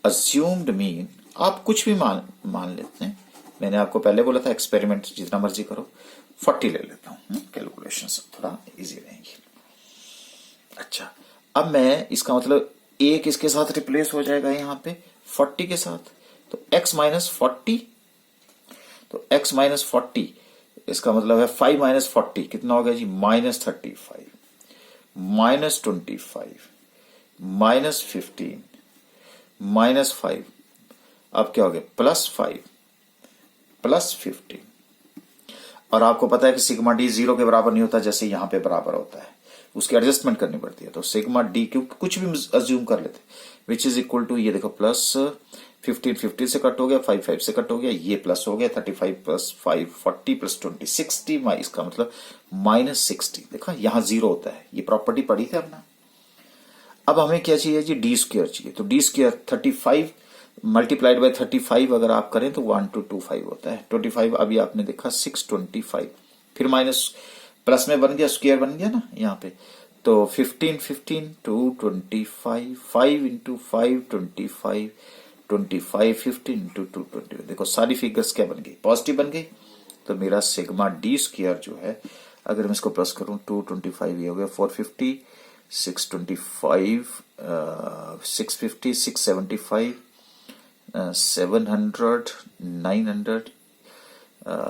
अज्यूम्ड मीन, आप कुछ भी मान लेते हैं। मैंने आपको पहले बोला था एक्सपेरिमेंट जितना मर्जी करो, 40 ले लेता हूं, कैलकुलेशन थोड़ा इजी रहेंगी। अच्छा, अब मैं इसका मतलब a किसके साथ रिप्लेस हो जाएगा यहाँ पे, 40 के साथ, तो x माइनस 40, तो x माइनस 40 इसका मतलब है 5 माइनस 40 कितना हो गया जी, माइनस 35, माइनस 25, माइनस 15, माइनस 5, अब क्या हो गया प्लस 5, प्लस 15। और आपको पता है कि सिग्मा डी 0 के बराबर नहीं होता, जैसे यहां पे बराबर होता है, उसकी एडजस्टमेंट करनी पड़ती है। तो सिग्मा डी क्योंकि कुछ भी अज्यूम कर लेते, विच इज इक्वल टू, ये देखो प्लस 15 15 से कट हो गया, 5 5 से कट हो गया, ये प्लस हो गया 35 प्लस 5 40 प्लस 20 60, इसका मतलब माइनस 60। देखा यहां 0 होता है, ये प्रॉपर्टी पढ़ी थी हमने। अब हमें क्या चाहिए जी, डी स्क्वायर चाहिए। तो डी स्क्वायर 35 मल्टीप्लाइड बाय 35 अगर आप करें तो 1225 होता है। 25 अभी आपने देखा 625, फिर माइनस प्लस में बन गया, स्क्वायर बन गया ना यहाँ पे, तो 15 15 225, 5 इंटू 5 25, 25 15 इंटू 220। देखो सारी फिगर्स क्या बन गई, पॉजिटिव बन गई। तो मेरा सिग्मा डी स्क्वायर जो है, अगर मैं इसको प्लस करूं 225, ये हो गया 450, 625, 650, 675, 700, 900,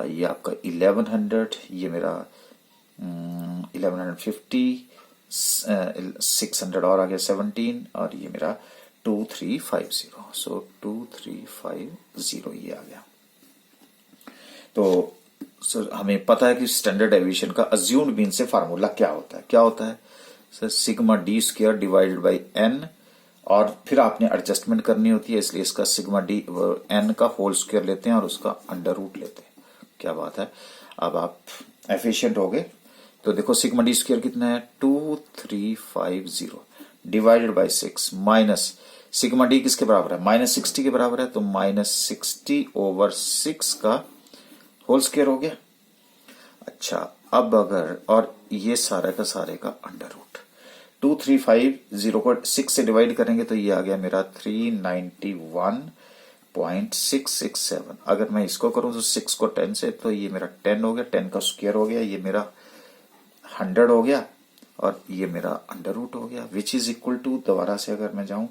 ये आपका 1100, ये मेरा 1150, 600 और आ गया 17, और ये मेरा 2350, सो 2350 ये आ गया। तो सर हमें पता है कि स्टैंडर्ड डेविएशन का अज्यूम्ड मीन से फार्मूला क्या होता है, क्या होता है sir, sigma d square divided by n, और फिर आपने एडजस्टमेंट करनी होती है, इसलिए इसका सिग्मा डी एन का होल स्क्वायर लेते हैं और उसका अंडर रूट लेते हैं। क्या बात है, अब आप एफिशिएंट हो गए। तो देखो सिग्मा डी स्क्वायर कितना है 2350 divided by 6 minus sigma D किसके बराबर है, माइनस 60 के बराबर है, तो माइनस 60 ओवर 6 का होल स्क्वायर हो गया। अच्छा, अब अगर, और ये सारे का अंडर रूट, 2350 को 6 से डिवाइड करेंगे तो ये आ गया मेरा 391.667। अगर मैं इसको करूं तो 6 को 10 से, तो ये मेरा 10 हो गया, 10 का स्क्वायर हो गया, ये मेरा 100 हो गया, और ये मेरा अंडर रूट हो गया, विच इज इक्वल टू, दोबारा से अगर मैं जाऊं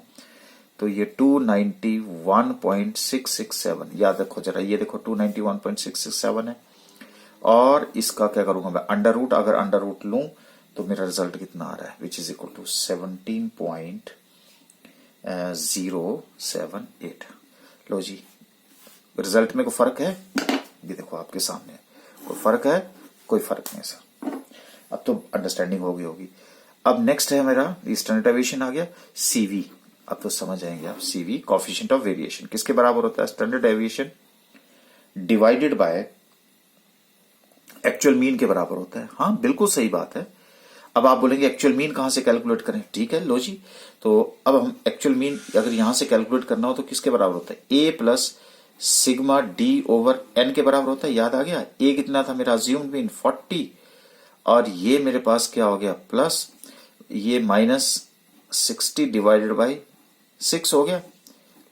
तो ये 291.667, याद रखो जरा, ये देखो 291.667 है, और इसका क्या करूंगा मैं, अंडर रूट, अगर अंडर रूट लूं तो मेरा रिजल्ट कितना आ रहा है, विच इज इक्वल टू 17.078। लो जी, रिजल्ट में कोई फर्क है, ये देखो आपके सामने, कोई फर्क है, कोई फर्क नहीं सर। अब तो अंडरस्टैंडिंग होगी। अब नेक्स्ट है मेरा स्टैंडर्ड डेविएशन आ गया, सीवी। अब तो समझ जाएंगे आप, सीवी कोएफिशिएंट ऑफ वेरिएशन किसके बराबर होता है, standard deviation divided by actual mean के बराबर होता है। हाँ बिल्कुल सही बात है। अब आप बोलेंगे एक्चुअल मीन कहां से कैलकुलेट करें, ठीक है लो जी, तो अब हम एक्चुअल मीन अगर यहां से कैलकुलेट करना हो तो किसके बराबर होता है, a plus sigma d over n के बराबर होता है। याद आ गया, ए कितना था मेरा अज्यूम्ड मीन 40, और ये मेरे पास क्या हो गया प्लस, ये माइनस 60 डिवाइडेड बाई 6 हो गया।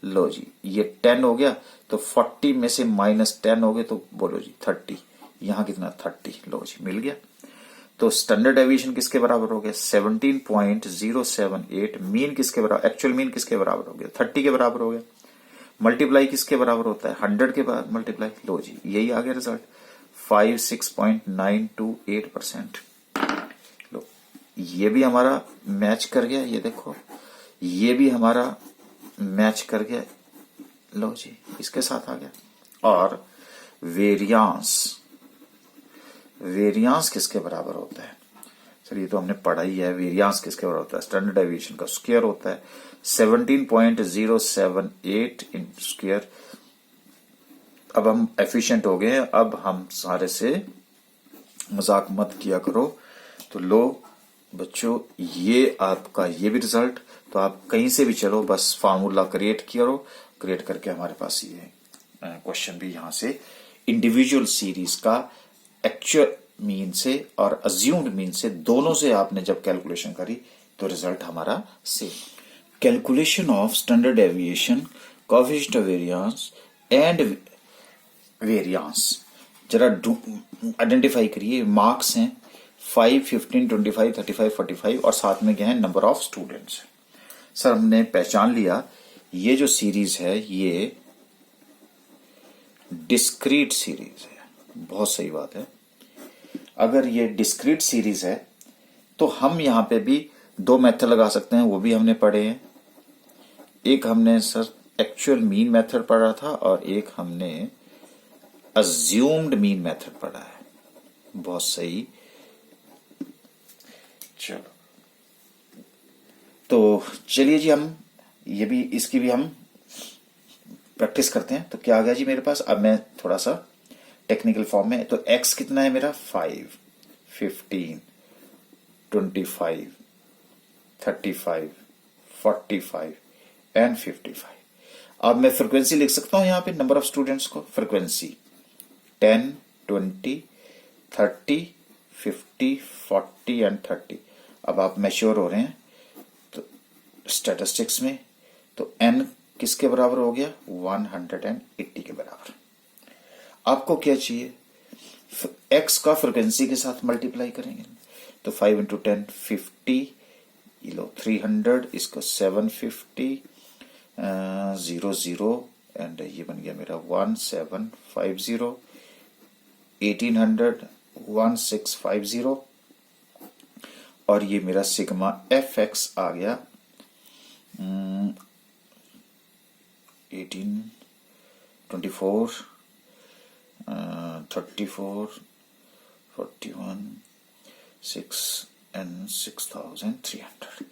लो जी, ये 10 हो गया, तो 40 में से माइनस 10 हो गए, तो बोलो जी 30, यहां कितना 30, लो जी मिल गया। तो स्टैंडर्ड डेविएशन किसके बराबर हो गया 17.078, मीन किसके बराबर, एक्चुअल मीन किसके बराबर हो गया 30 के बराबर हो गया, मल्टीप्लाई किसके बराबर होता है 100 के बराबर मल्टीप्लाई, लो जी यही आ गया रिजल्ट 56.928%। लो ये भी हमारा मैच कर गया, ये देखो ये भी हमारा मैच कर गया, लो जी इसके साथ आ गया। और वेरियांस किसके बराबर होता है सर, ये तो हमने पढ़ा ही है, वेरियांस किसके बराबर होता है, स्टैंडर्ड डेविएशन का स्क्वायर होता है 17.078 इन स्क्वायर। अब हम एफिशिएंट हो गए, अब हम सारे से मजाक मत किया करो। तो लो बच्चों, ये आपका ये भी रिजल्ट, तो आप कहीं से भी चलो बस फार्मूला क्रिएट करो, क्रिएट करके हमारे पास ये क्वेश्चन भी यहां से इंडिविजुअल सीरीज का एक्चुअल मीन से और अज्यूम्ड मीन से दोनों से आपने जब कैलकुलेशन करी तो रिजल्ट हमारा same. Calculation of standard deviation, coefficient of variance and variance जरा आइडेंटिफाई करिए। मार्क्स हैं 5, 15, 25, 35, 45 और साथ में क्या है नंबर ऑफ स्टूडेंट्स। सर हमने पहचान लिया ये जो सीरीज है ये डिस्क्रीट सीरीज है। बहुत सही बात है। अगर ये डिस्क्रीट सीरीज है तो हम यहां पे भी दो मेथड लगा सकते हैं, वो भी हमने पढ़े हैं। एक हमने सर एक्चुअल मीन मेथड पढ़ा था और एक हमने अज्यूम्ड मीन मेथड पढ़ा है। बहुत सही। चलो तो चलिए जी हम ये भी इसकी भी हम प्रैक्टिस करते हैं। तो क्या आ गया जी मेरे पास, अब मैं थोड़ा सा टेक्निकल फॉर्म में। तो x कितना है मेरा 5, 15, 25, 35, 45 एंड 55। अब मैं फ्रीक्वेंसी लिख सकता हूं यहां पे नंबर ऑफ स्टूडेंट्स को। Frequency 10, 20, 30, 50, 40 and 30। अब आप मैच्योर हो रहे हैं तो स्टैटिस्टिक्स में तो n किसके बराबर हो गया 180 के बराबर। आपको क्या चाहिए, x का फ्रीक्वेंसी के साथ मल्टीप्लाई करेंगे तो 5 इंटू 10 50, ये लो 300, इसको 750 0 0 एंड ये बन गया मेरा 1750, 1800 1650 और ये मेरा सिग्मा fx आ गया 18, 24, 34, 41, 6 and 6300,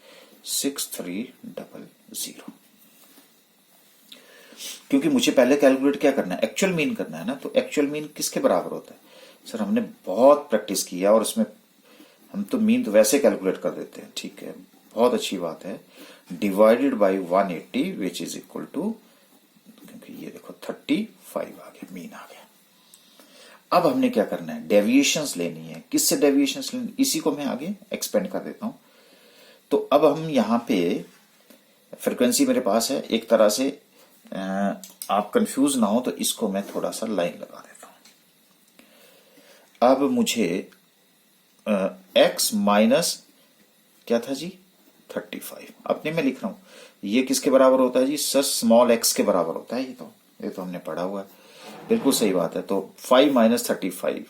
6300। क्योंकि मुझे पहले कैलकुलेट क्या करना है, एक्चुअल मीन करना है ना। तो एक्चुअल मीन किसके बराबर होता है सर, हमने बहुत प्रैक्टिस किया और उसमें हम तो मीन तो वैसे कैलकुलेट कर देते हैं, ठीक है, बहुत अच्छी बात है। Divided by 180 which is equal to, क्योंकि ये देखो 35 आ गया, मीन आ गया। अब हमने क्या करना है, डेविएशंस लेनी है। किससे डेविएशंस लेनी, इसी को मैं आगे एक्सपेंड कर देता हूं। तो अब हम यहां पे फ्रीक्वेंसी मेरे पास है, एक तरह से आप कंफ्यूज ना हो तो इसको मैं थोड़ा सा लाइन लगा देता हूं। अब मुझे x माइनस क्या था जी 35 अपने में लिख रहा हूं, ये किसके बराबर होता है जी सर, स्मॉल x के बराबर होता है। ये तो हमने पढ़ा हुआ है, बिल्कुल सही बात है। तो 5 माइनस 35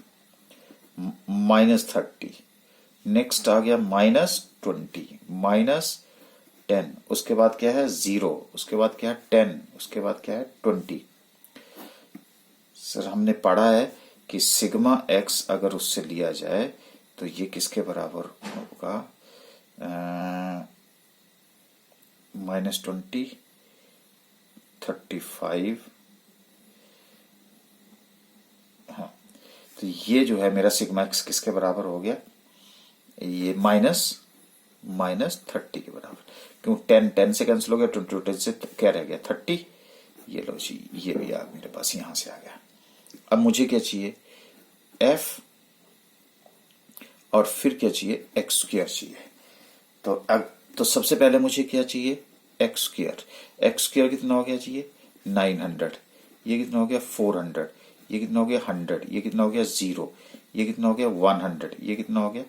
माइनस 30, नेक्स्ट आ गया माइनस 20 माइनस 10, उसके बाद क्या है 0, उसके बाद क्या है 10, उसके बाद क्या है 20। सर हमने पढ़ा है कि सिग्मा x अगर उससे लिया जाए तो ये किसके बराबर होगा, -20, 35। हाँ, तो ये जो है मेरा सिग्मा x किसके बराबर हो गया, ये माइनस 30 के बराबर। क्यों 10 से कैंसिल हो गया, 20 से क्या रह गया 30। ये लो जी, ये भी आ मेरे पास यहां से आ गया। अब मुझे क्या चाहिए f और फिर क्या चाहिए एक्स स्क्वायर चाहिए। तो अब तो सबसे पहले मुझे क्या चाहिए एक्स स्क्वायर कितना हो गया चाहिए 900, ये कितना हो गया 400, ये कितना हो गया 100, ये कितना हो गया 0, ये कितना हो गया 100, ये कितना हो गया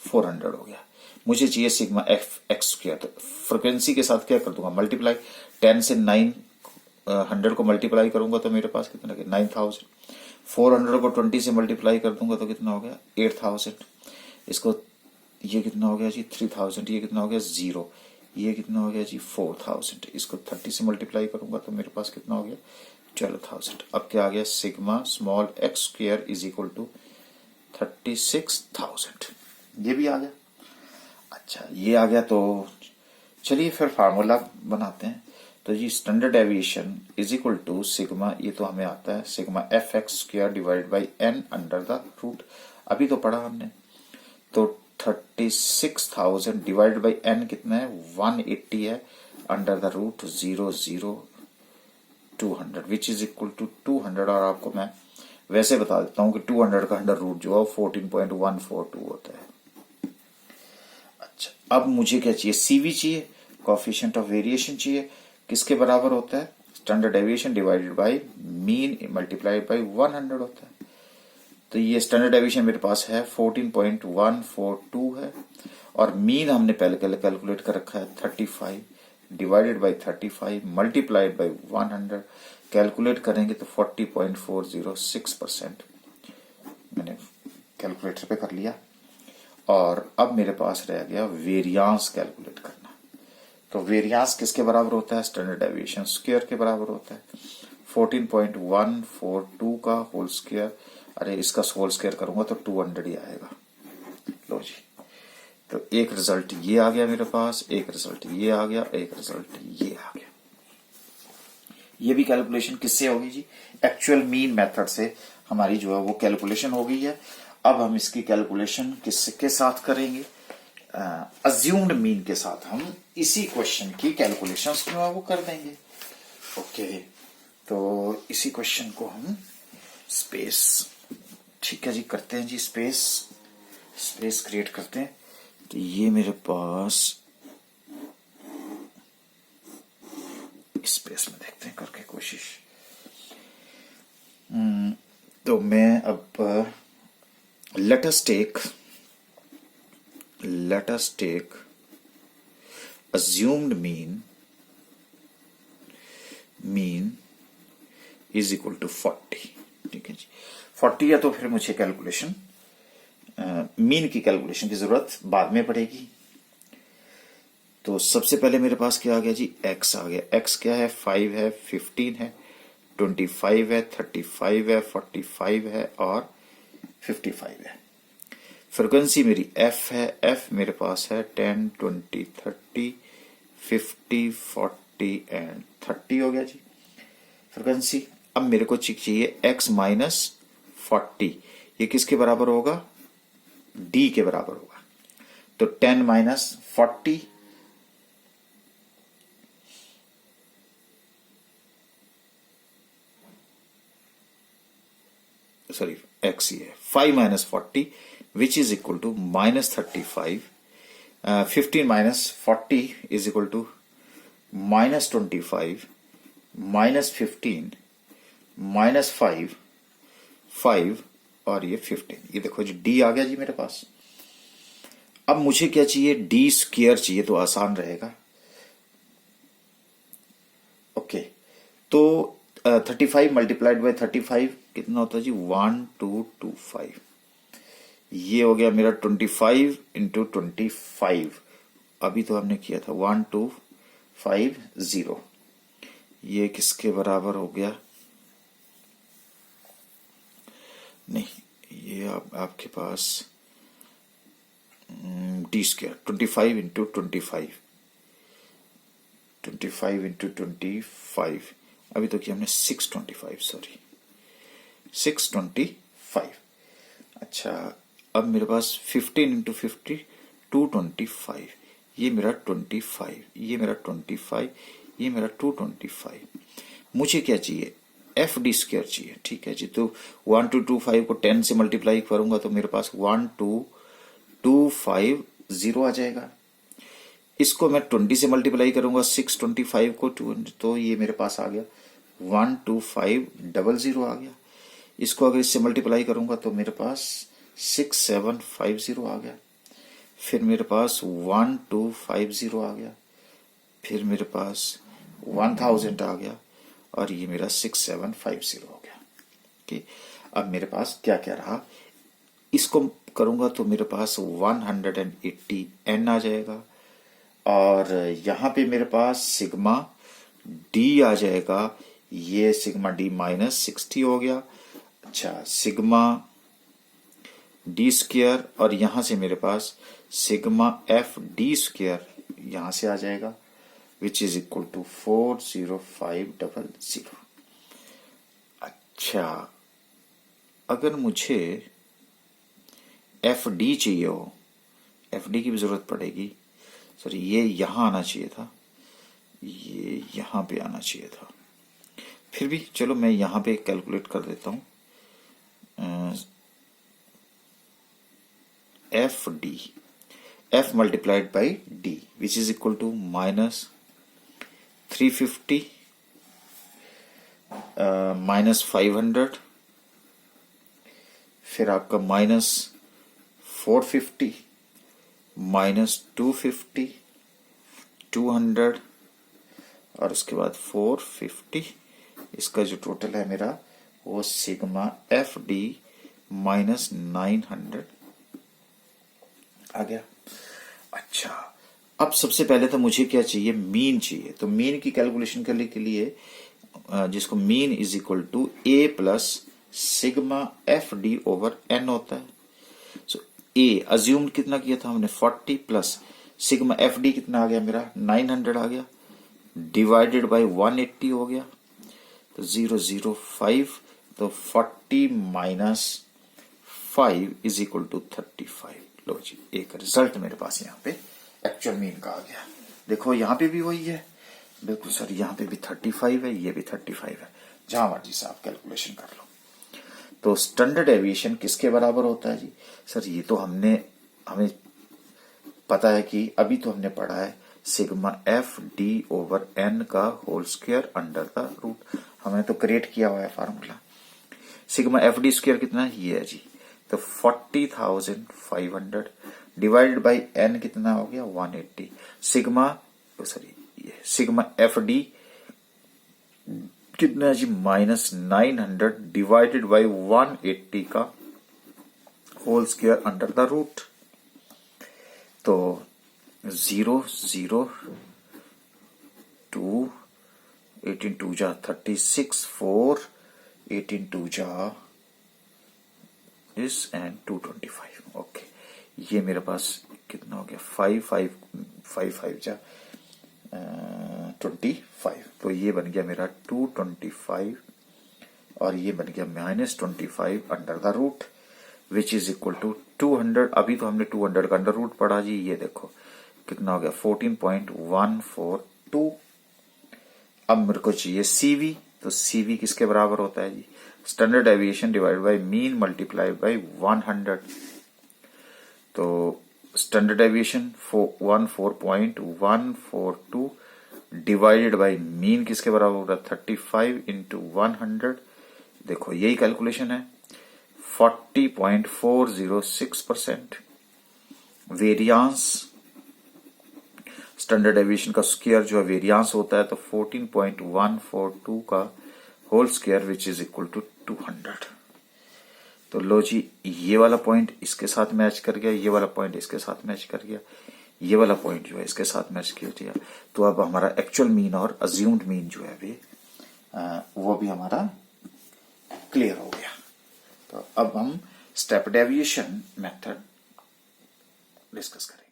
400 हो गया। मुझे चाहिए सिग्मा एफ एक्स स्क्वायर। तो फ्रिक्वेंसी के साथ क्या कर दूंगा मल्टीप्लाई, 10 से 900 को मल्टीप्लाई करूंगा तो मेरे पास कितना गया 9000, 400 को 20 से मल्टीप्लाई कर दूंगा तो कितना हो गया 8000, इसको ये कितना हो गया जी 3000, ये कितना हो गया 0, ये कितना हो गया जी 4000, इसको 30 से मल्टीप्लाई करूंगा तो मेरे पास कितना हो गया 12000। अब क्या आ गया sigma small x square is equal to 36000, ये भी आ गया। अच्छा ये आ गया तो चलिए फिर फार्मूला बनाते हैं। तो जी standard deviation is equal to sigma, ये तो हमें आता है sigma f x square divide by n under the root, अभी तो पढ़ा हमने। तो 36000 डिवाइड बाई एन कितना है 180 है under the root 0 0 200 which is equal to 200। और आपको मैं वैसे बता देता हूं कि 200 का अंडर रूट जो है 14.142 होता है। अच्छा, अब मुझे क्या चाहिए, सीवी चाहिए, कोएफिशिएंट ऑफ वेरिएशन चाहिए। किसके बराबर होता है, standard deviation divided by mean multiplied by 100 होता है। तो ये स्टैंडर्ड डेविएशन मेरे पास है 14.142 है, और मीन हमने पहले कैलकुलेट कर रखा है 35 divided by 35 multiplied by 100। Calculate करेंगे तो 40.406% मैंने कैलकुलेटर पे कर लिया। और अब मेरे पास रह गया वेरियांस कैलकुलेट करना। तो वेरियांस किसके बराबर होता है, स्टैंडर्ड डेविएशन स्क्वायर के बराबर होता है। 14.142 का होल स्क्वायर, अरे इसका होल स्क्वायर करूंगा तो 200 ही आएगा। लो जी, तो एक रिजल्ट ये आ गया मेरे पास, एक रिजल्ट ये आ गया, एक रिजल्ट ये आ गया। ये भी कैलकुलेशन किससे होगी जी, एक्चुअल मीन मेथड से हमारी जो है वो कैलकुलेशन हो गई है। अब हम इसकी कैलकुलेशन किसके साथ करेंगे, अज्यूम्ड मीन के साथ हम इसी क्वेश्चन की कैलकुलेशंस जो है वो कर देंगे। ओके, तो इसी क्वेश्चन को हम स्पेस, ठीक है जी, करते हैं जी, स्पेस क्रिएट करते हैं। तो ये मेरे पास स्पेस में देखते हैं करके कोशिश। तो मैं अब let us take assumed mean is equal to 40। ठीक है जी, 40 है तो फिर मुझे कैलकुलेशन मीन की कैलकुलेशन की जरूरत बाद में पड़ेगी। तो सबसे पहले मेरे पास क्या आ गया जी, x आ गया। x क्या है, 5 है, 15 है, 25 है, 35 है, 45 है और 55 है। फ्रीक्वेंसी मेरी f है, f मेरे पास है 10, 20, 30, 50, 40 एंड 30 हो गया जी फ्रीक्वेंसी। अब मेरे को चाहिए x माइनस 40, ये किसके बराबर होगा, d के बराबर होगा। तो 10 माइनस 40, सॉरी x ही है, 5 minus 40 which is equal to minus 35। 15 minus 40 is equal to minus 25 minus 15 minus 5 और ये 15। ये देखो जी d आ गया जी मेरे पास। अब मुझे क्या चाहिए, d स्क्वायर चाहिए, तो आसान रहेगा। ओके, तो 35 मल्टीप्लाइड बाय 35 कितना होता है जी, 1225। ये हो गया मेरा 25 इंटू 25। अभी तो हमने किया था 1250। ये किसके बराबर हो गया, नहीं ये आपके पास डी स्क्वायर 25 इंटू 25 इंटू 25। अभी तो किया हमने 625, सॉरी 625। अच्छा, अब मेरे पास 15 इंटू 50 225। ये मेरा 25, ये मेरा 25, ये मेरा 225। मुझे क्या चाहिए, एफ डी स्क्वायर चाहिए। ठीक है जी, तो 1225 को 10 से मल्टीप्लाई करूंगा तो मेरे पास 12250 आ जाएगा। इसको मैं 20 से मल्टीप्लाई करूंगा 625 को 200, तो ये मेरे पास आ गया 12500 आ गया। इसको अगर इससे मल्टीप्लाई करूंगा तो मेरे पास 6750 आ गया। फिर मेरे पास 1250 आ गया, फिर मेरे पास 1000 आ गया और ये मेरा 6750 हो गया। ठीक, अब मेरे पास क्या क्या रहा, इसको करूंगा तो मेरे पास 180 n आ जाएगा और यहां पे मेरे पास सिग्मा डी आ जाएगा, ये सिग्मा डी माइनस 60 हो गया। अच्छा, सिग्मा डी स्क्वायर और यहां से मेरे पास सिग्मा एफ डी स्क्वायर यहां से आ जाएगा विच इज इक्वल टू 40500। अच्छा, अगर मुझे एफ डी चाहिए हो, एफ डी की भी जरूरत पड़ेगी, सॉरी ये यहां आना चाहिए था, ये यहां पे आना चाहिए था। फिर भी चलो मैं यहां पे कैलकुलेट कर देता हूं। F d, f multiplied by d which is equal to minus 350 minus 500, फिर आपका माइनस 450 माइनस 250 200 और उसके बाद 450, इसका जो टोटल है मेरा वो सिग्मा एफ डी माइनस 900 आ गया। अच्छा, अब सबसे पहले तो मुझे क्या चाहिए, मीन चाहिए। तो मीन की कैलकुलेशन करने के लिए जिसको mean is equal to a plus sigma f d over n होता है। सो ए अज्यूम कितना किया था हमने 40 प्लस सिग्मा एफ डी कितना आ गया मेरा 900 आ गया, डिवाइडेड बाय 180 हो गया, तो 005, तो 40 माइनस 5 इज इक्वल टू 35। लो जी, एक रिजल्ट मेरे पास यहाँ पे एक्चुअल मीन का आ गया। देखो यहाँ पे भी वही है, बिल्कुल सर, यहाँ पे भी 35 है, ये भी 35 है, जहां मर्जी से आप कैलकुलेशन कर लो। तो स्टैंडर्ड डेविएशन किसके बराबर होता है जी? सर ये तो हमें पता है कि अभी तो हमने पढ़ा है sigma f d over n का whole square under the root, हमने तो क्रिएट किया हुआ है formula. Sigma f d square कितना है, ये है जी, तो 40,500 डिवाइडेड बाई एन कितना हो गया 180, सिग्मा सिग्मा एफ डी कितना है जी माइनस 900 डिवाइडेड बाई 180 का whole square under the root, तो 0 0 2 18 2 जा 36 4 18 2 जा इस एंड 225। ओके, ये मेरे पास कितना हो गया 5 जा 25, तो ये बन गया मेरा 225 और ये बन गया minus 25 under the root which is equal to 200। अभी तो हमने 200 का अंडर रूट पढ़ा जी, ये देखो कितना हो गया 14.142। अब मेरे को चाहिए सीवी, तो सीवी किसके बराबर होता है जी, standard deviation divide by mean multiply by 100। तो standard deviation 14.142 divided by mean किसके बराबर होगा 35 इंटू 100। देखो यही कैलकुलेशन है, 40.406%। वेरियांस स्टैंडर्ड डेविएशन का स्क्वायर जो है वेरियांस होता है, तो 14.142 का whole square which is equal to 200। तो लो जी, ये वाला पॉइंट इसके साथ मैच कर गया, ये वाला पॉइंट इसके साथ मैच कर गया, ये वाला पॉइंट जो है इसके साथ मैच कर गया। तो अब हमारा एक्चुअल मीन और अज्यूम्ड मीन जो है अभी वो भी हमारा क्लियर हो गया। तो अब हम स्टेप डेविएशन मेथड डिस्कस करेंगे।